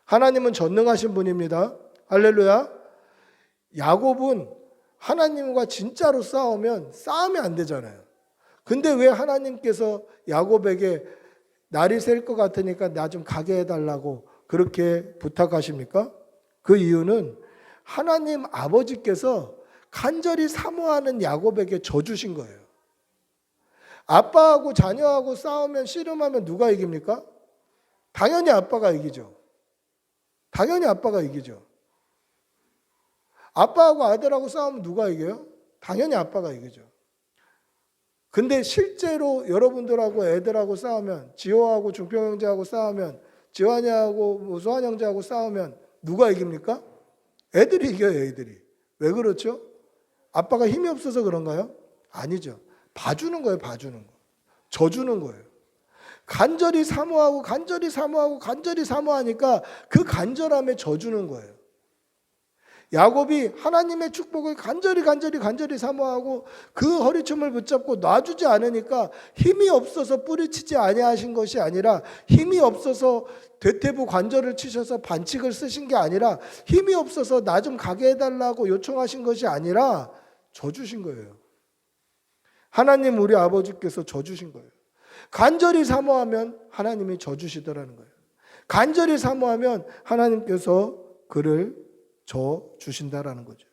하나님은 전능하신 분입니다. 할렐루야. 야곱은 하나님과 진짜로 싸우면 안 되잖아요. 근데 왜 하나님께서 야곱에게 날이 셀 것 같으니까 나 좀 가게 해달라고 그렇게 부탁하십니까? 그 이유는 하나님 아버지께서 간절히 사모하는 야곱에게 져주신 거예요. 아빠하고 자녀하고 싸우면 씨름하면 누가 이깁니까? 당연히 아빠가 이기죠. 당연히 아빠가 이기죠. 아빠하고 아들하고 싸우면 누가 이겨요? 당연히 아빠가 이기죠. 근데 실제로 여러분들하고 애들하고 싸우면, 지호하고 중평 형제하고 싸우면, 지환이하고 수환 형제하고 싸우면 누가 이깁니까? 애들이 이겨요, 애들이. 왜 그렇죠? 아빠가 힘이 없어서 그런가요? 아니죠. 봐주는 거예요, 봐주는 거. 져주는 거예요. 간절히 사모하고 간절히 사모하고 간절히 사모하니까 그 간절함에 져주는 거예요. 야곱이 하나님의 축복을 간절히 사모하고 그 허리춤을 붙잡고 놔주지 않으니까 힘이 없어서 뿌리치지 아니하신 것이 아니라, 힘이 없어서 대퇴부 관절을 치셔서 반칙을 쓰신 게 아니라, 힘이 없어서 나 좀 가게 해달라고 요청하신 것이 아니라 져주신 거예요. 하나님 우리 아버지께서 져주신 거예요. 간절히 사모하면 하나님이 져주시더라는 거예요. 간절히 사모하면 하나님께서 그를 져주신다라는 거죠.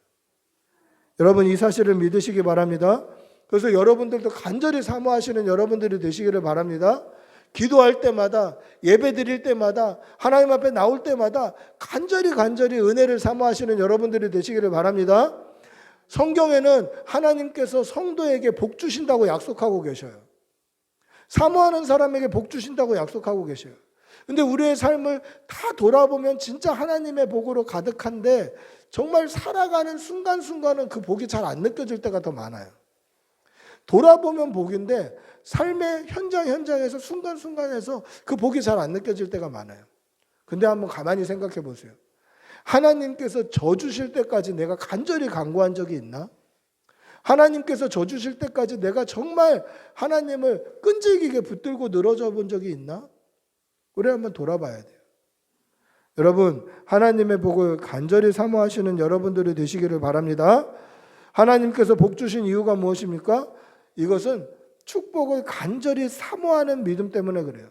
여러분 이 사실을 믿으시기 바랍니다. 그래서 여러분들도 간절히 사모하시는 여러분들이 되시기를 바랍니다. 기도할 때마다, 예배 드릴 때마다, 하나님 앞에 나올 때마다 간절히 은혜를 사모하시는 여러분들이 되시기를 바랍니다. 성경에는 하나님께서 성도에게 복 주신다고 약속하고 계셔요. 사모하는 사람에게 복 주신다고 약속하고 계셔요. 근데 우리의 삶을 다 돌아보면 진짜 하나님의 복으로 가득한데, 정말 살아가는 순간순간은 그 복이 잘 안 느껴질 때가 더 많아요. 돌아보면 복인데 삶의 현장에서 순간순간에서 그 복이 잘 안 느껴질 때가 많아요. 근데 한번 가만히 생각해 보세요. 하나님께서 져주실 때까지 내가 간절히 간구한 적이 있나? 하나님께서 져주실 때까지 내가 정말 하나님을 끈질기게 붙들고 늘어져 본 적이 있나? 우리 한번 돌아봐야 돼요. 여러분, 하나님의 복을 간절히 사모하시는 여러분들이 되시기를 바랍니다. 하나님께서 복 주신 이유가 무엇입니까? 이것은 축복을 간절히 사모하는 믿음 때문에 그래요.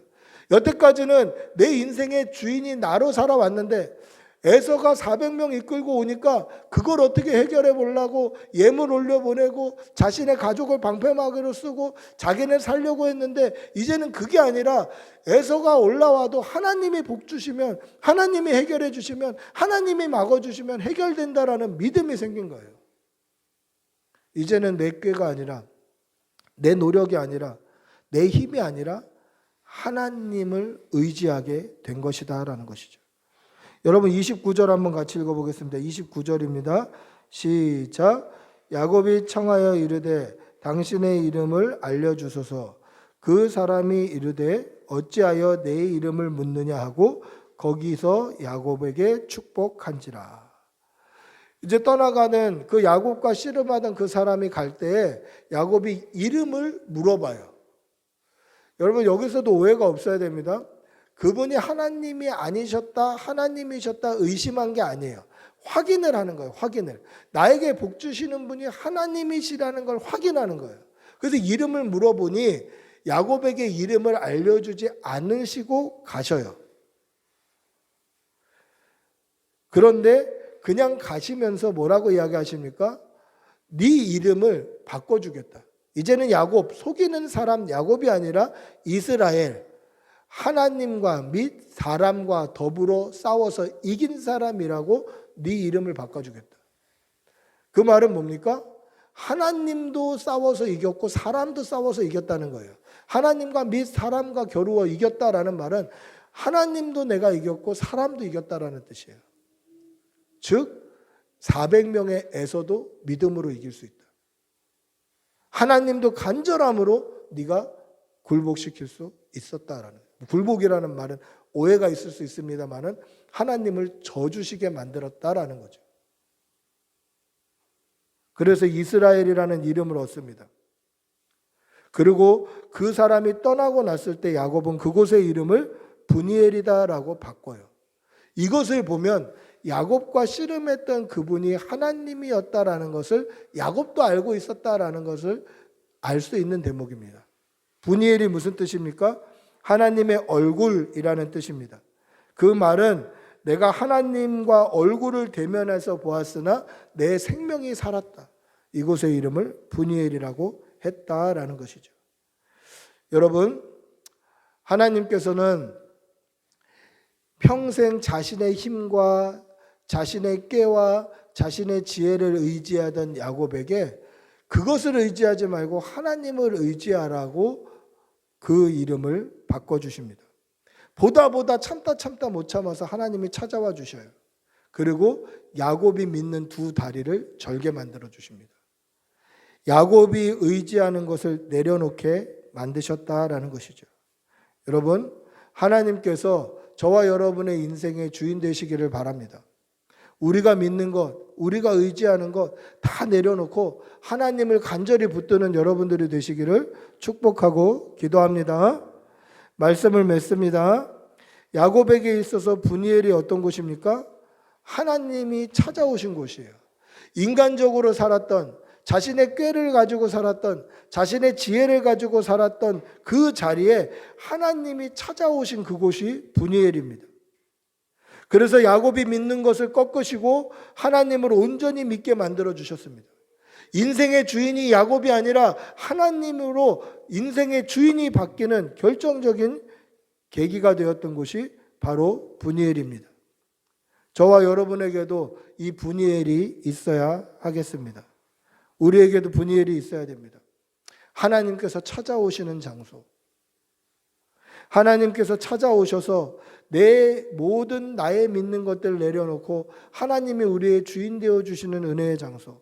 여태까지는 내 인생의 주인이 나로 살아왔는데 에서가 400명 이끌고 오니까 그걸 어떻게 해결해 보려고 예물 올려보내고 자신의 가족을 방패막이로 쓰고 자기네 살려고 했는데, 이제는 그게 아니라 에서가 올라와도 하나님이 복 주시면, 하나님이 해결해 주시면, 하나님이 막아주시면 해결된다라는 믿음이 생긴 거예요. 이제는 내 꾀가 아니라, 내 노력이 아니라, 내 힘이 아니라 하나님을 의지하게 된 것이다라는 것이죠. 여러분 29절 한번 같이 읽어보겠습니다. 29절입니다. 시작. 야곱이 청하여 이르되 당신의 이름을 알려주소서. 그 사람이 이르되 어찌하여 내 이름을 묻느냐 하고 거기서 야곱에게 축복한지라. 이제 떠나가는 그 야곱과 씨름하던 그 사람이 갈 때에 야곱이 이름을 물어봐요. 여러분 여기서도 오해가 없어야 됩니다. 그분이 하나님이 아니셨다, 하나님이셨다 의심한 게 아니에요. 확인을 하는 거예요. 확인을. 나에게 복 주시는 분이 하나님이시라는 걸 확인하는 거예요. 그래서 이름을 물어보니 야곱에게 이름을 알려주지 않으시고 가셔요. 그런데 그냥 가시면서 뭐라고 이야기하십니까? 네 이름을 바꿔주겠다. 이제는 야곱, 속이는 사람 야곱이 아니라 이스라엘, 하나님과 및 사람과 더불어 싸워서 이긴 사람이라고 네 이름을 바꿔주겠다. 그 말은 뭡니까? 하나님도 싸워서 이겼고 사람도 싸워서 이겼다는 거예요. 하나님과 및 사람과 겨루어 이겼다라는 말은 하나님도 내가 이겼고 사람도 이겼다라는 뜻이에요. 즉 400명의 에서도 믿음으로 이길 수 있다. 하나님도 간절함으로 네가 굴복시킬 수 있었다라는 거예요. 굴복이라는 말은 오해가 있을 수 있습니다만은 하나님을 저주시게 만들었다라는 거죠. 그래서 이스라엘이라는 이름을 얻습니다. 그리고 그 사람이 떠나고 났을 때 야곱은 그곳의 이름을 브니엘이다라고 바꿔요. 이것을 보면 야곱과 씨름했던 그분이 하나님이었다라는 것을 야곱도 알고 있었다라는 것을 알 수 있는 대목입니다. 브니엘이 무슨 뜻입니까? 하나님의 얼굴이라는 뜻입니다. 그 말은 내가 하나님과 얼굴을 대면해서 보았으나 내 생명이 살았다. 이곳의 이름을 브니엘이라고 했다라는 것이죠. 여러분, 하나님께서는 평생 자신의 힘과 자신의 꾀와 자신의 지혜를 의지하던 야곱에게 그것을 의지하지 말고 하나님을 의지하라고 그 이름을 바꿔주십니다. 보다 참다 못 참아서 하나님이 찾아와 주셔요. 그리고 야곱이 믿는 두 다리를 절게 만들어 주십니다. 야곱이 의지하는 것을 내려놓게 만드셨다라는 것이죠. 여러분, 하나님께서 저와 여러분의 인생의 주인 되시기를 바랍니다. 우리가 믿는 것, 우리가 의지하는 것 다 내려놓고 하나님을 간절히 붙드는 여러분들이 되시기를 축복하고 기도합니다. 말씀을 맺습니다. 야곱에게 있어서 브니엘이 어떤 곳입니까? 하나님이 찾아오신 곳이에요. 인간적으로 살았던, 자신의 꾀를 가지고 살았던, 자신의 지혜를 가지고 살았던 그 자리에 하나님이 찾아오신 그곳이 브니엘입니다. 그래서 야곱이 믿는 것을 꺾으시고 하나님을 온전히 믿게 만들어 주셨습니다. 인생의 주인이 야곱이 아니라 하나님으로 인생의 주인이 바뀌는 결정적인 계기가 되었던 곳이 바로 브니엘입니다. 저와 여러분에게도 이 브니엘이 있어야 하겠습니다. 우리에게도 브니엘이 있어야 됩니다. 하나님께서 찾아오시는 장소. 하나님께서 찾아오셔서 내 모든 나의 믿는 것들을 내려놓고 하나님이 우리의 주인 되어 주시는 은혜의 장소.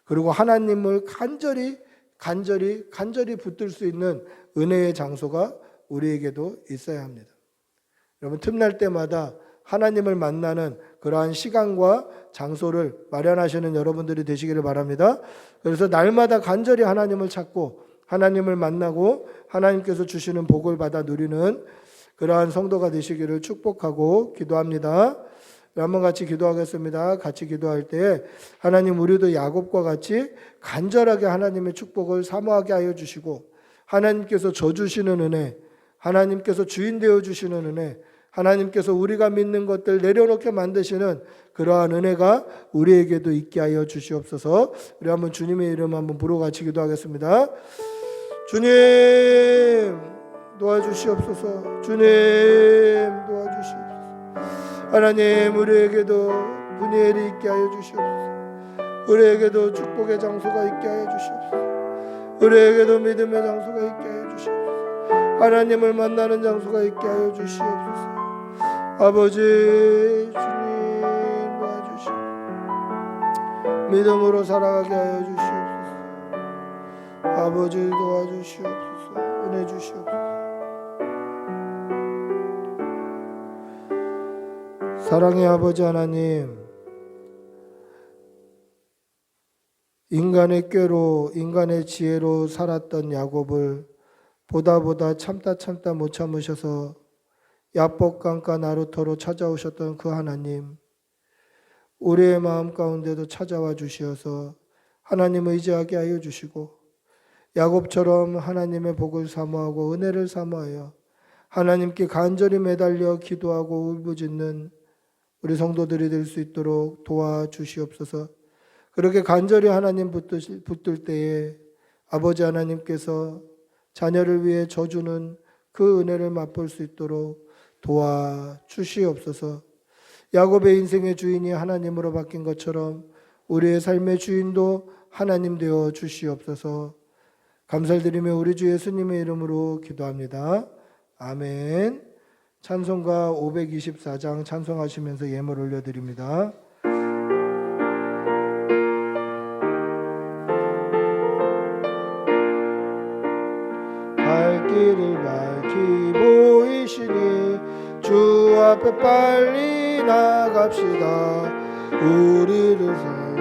그리고 하나님을 간절히 붙들 수 있는 은혜의 장소가 우리에게도 있어야 합니다. 여러분, 틈날 때마다 하나님을 만나는 그러한 시간과 장소를 마련하시는 여러분들이 되시기를 바랍니다. 그래서 날마다 간절히 하나님을 찾고 하나님을 만나고 하나님께서 주시는 복을 받아 누리는 그러한 성도가 되시기를 축복하고 기도합니다. 한번 같이 기도하겠습니다. 같이 기도할 때 하나님, 우리도 야곱과 같이 간절하게 하나님의 축복을 사모하게 하여 주시고 하나님께서 저 주시는 은혜, 하나님께서 주인 되어 주시는 은혜, 하나님께서 우리가 믿는 것들 내려놓게 만드시는 그러한 은혜가 우리에게도 있게 하여 주시옵소서. 우리 한번 주님의 이름 한번 부르고 같이 기도하겠습니다. 주님 도와주시옵소서. 주님 도와주시옵소서. 하나님, 우리에게도 브니엘이 있게 하여 주시옵소서. 우리에게도 축복의 장소가 있게 하여 주시옵소서. 우리에게도 믿음의 장소가 있게 하여 주시옵소서. 하나님을 만나는 장소가 있게 하여 주시옵소서. 아버지, 주님 도와주시옵소서. 믿음으로 살아가게 하여 주시옵소서. 아버지 도와주시옵소서. 은혜 주시옵소서. 사랑의 아버지 하나님, 인간의 꾀로 인간의 지혜로 살았던 야곱을 보다 참다 못 참으셔서 야복강가 나루터로 찾아오셨던 그 하나님, 우리의 마음 가운데도 찾아와 주시어서 하나님을 의지하게 하여 주시고 야곱처럼 하나님의 복을 사모하고 은혜를 사모하여 하나님께 간절히 매달려 기도하고 울부짖는 우리 성도들이 될 수 있도록 도와주시옵소서. 그렇게 간절히 하나님 붙들 때에 아버지 하나님께서 자녀를 위해 져주는 그 은혜를 맛볼 수 있도록 도와주시옵소서. 야곱의 인생의 주인이 하나님으로 바뀐 것처럼 우리의 삶의 주인도 하나님 되어 주시옵소서. 감사를 드리며 우리 주 예수님의 이름으로 기도합니다. 아멘. 찬송가 524장 찬송하시면서 예물 올려드립니다. 갈 길을 밝히 보이시니 주 앞에 빨리 나갑시다. 우리를 살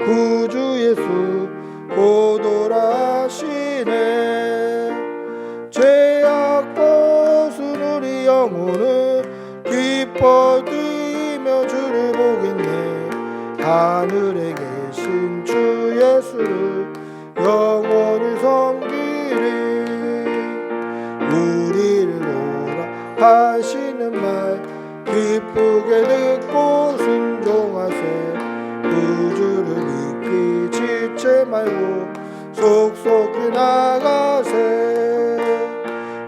구주 예수 곧 오라시네. 죄악 벗은 우리 영혼은 기뻐 뛰며 주를 보겠네. 하늘에 계신 주 예수를 영원히 섬기리. 우리를 오라 하시는 말 기쁘게 듣고 순종하세. 구주를 믿기 지체 말고 속속히 나가세.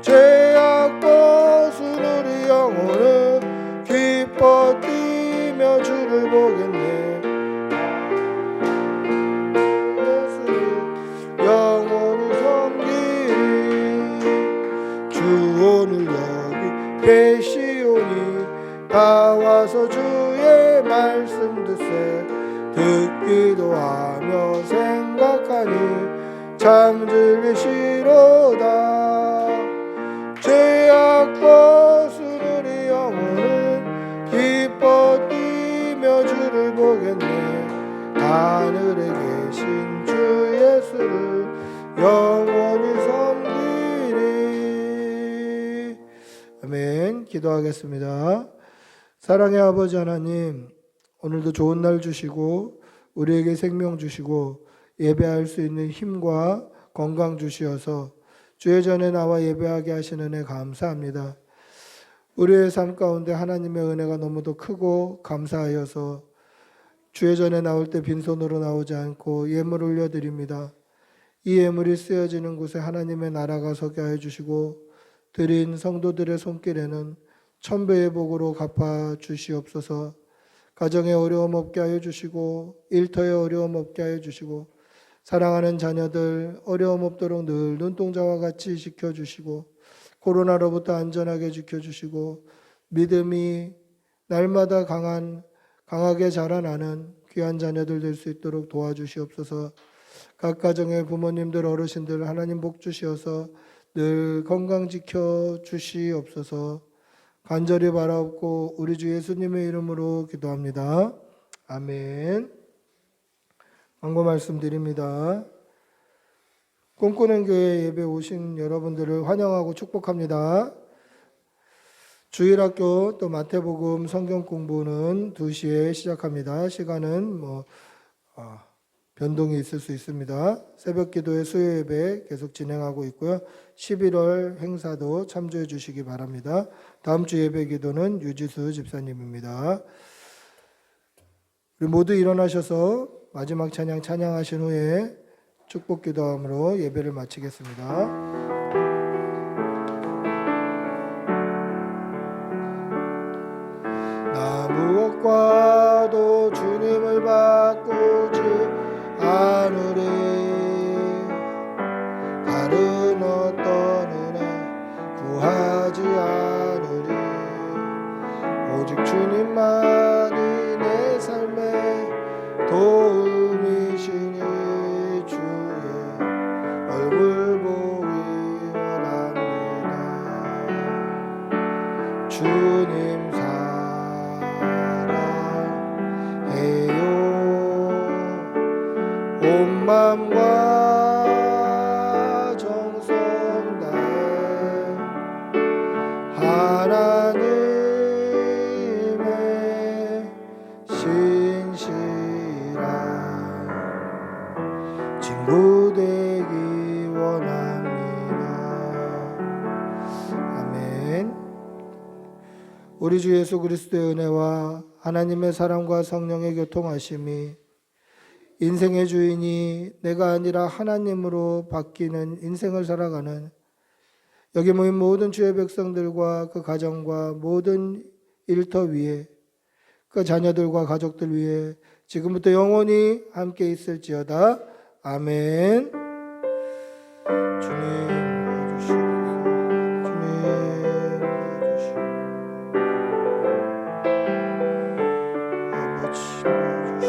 죄악 벗은 우리 영혼은 기뻐 뛰며 주를 보겠네. 예수를 영원히 섬기리. 주 오늘 여기 계시오니 다 와서 주의 말씀 듣세. 듣기도 하며 생각하니 참 들리시로다. 죄악 벗은 우리 영혼은 기뻐 뛰며 주를 보겠네. 하늘에 계신 주 예수를 영원히 섬기리. 아멘. 기도하겠습니다. 사랑의 아버지 하나님, 오늘도 좋은 날 주시고 우리에게 생명 주시고 예배할 수 있는 힘과 건강 주시어서 주의 전에 나와 예배하게 하시는 은혜 감사합니다. 우리의 삶 가운데 하나님의 은혜가 너무도 크고 감사하여서 주의 전에 나올 때 빈손으로 나오지 않고 예물을 올려드립니다. 이 예물이 쓰여지는 곳에 하나님의 나라가 서게 하여 주시고 드린 성도들의 손길에는 천배의 복으로 갚아 주시옵소서. 가정에 어려움 없게 하여 주시고 일터에 어려움 없게 하여 주시고 사랑하는 자녀들 어려움 없도록 늘 눈동자와 같이 지켜주시고 코로나로부터 안전하게 지켜주시고 믿음이 날마다 강하게 자라나는 귀한 자녀들 될 수 있도록 도와주시옵소서. 각 가정의 부모님들 어르신들 하나님 복 주시어서 늘 건강 지켜 주시옵소서. 간절히 바라옵고 우리 주 예수님의 이름으로 기도합니다. 아멘. 광고 말씀드립니다. 꿈꾸는 교회 예배 오신 여러분들을 환영하고 축복합니다. 주일학교 또 마태복음 성경 공부는 2시에 시작합니다. 시간은 변동이 있을 수 있습니다. 새벽 기도회 수요 예배 계속 진행하고 있고요. 11월 행사도 참조해 주시기 바랍니다. 다음 주 예배 기도는 유지수 집사님입니다. 우리 모두 일어나셔서 마지막 찬양 찬양하신 후에 축복 기도함으로 예배를 마치겠습니다. 나 무엇과도 주님을 바꾸지 않으리. 다른 어떤 은혜 구하지 않으리. 오직 주님만이 내 삶의 도움이시니 주의 얼굴 보기 원합니다. 주님 사랑해요. 온 마음과 정성 다해 강구되기 원합니다. 아멘. 우리 주 예수 그리스도의 은혜와 하나님의 사랑과 성령의 교통하심이 인생의 주인이 내가 아니라 하나님으로 바뀌는 인생을 살아가는 여기 모인 모든 주의 백성들과 그 가정과 모든 일터 위에 그 자녀들과 가족들 위에 지금부터 영원히 함께 있을지어다. 아멘. 주님 도와주시옵소서. 주님 도와주시옵소서. 아버지 도와주시옵소서.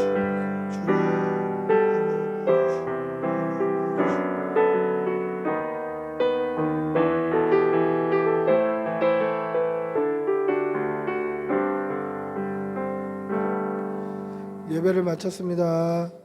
주님 예배를 마쳤습니다.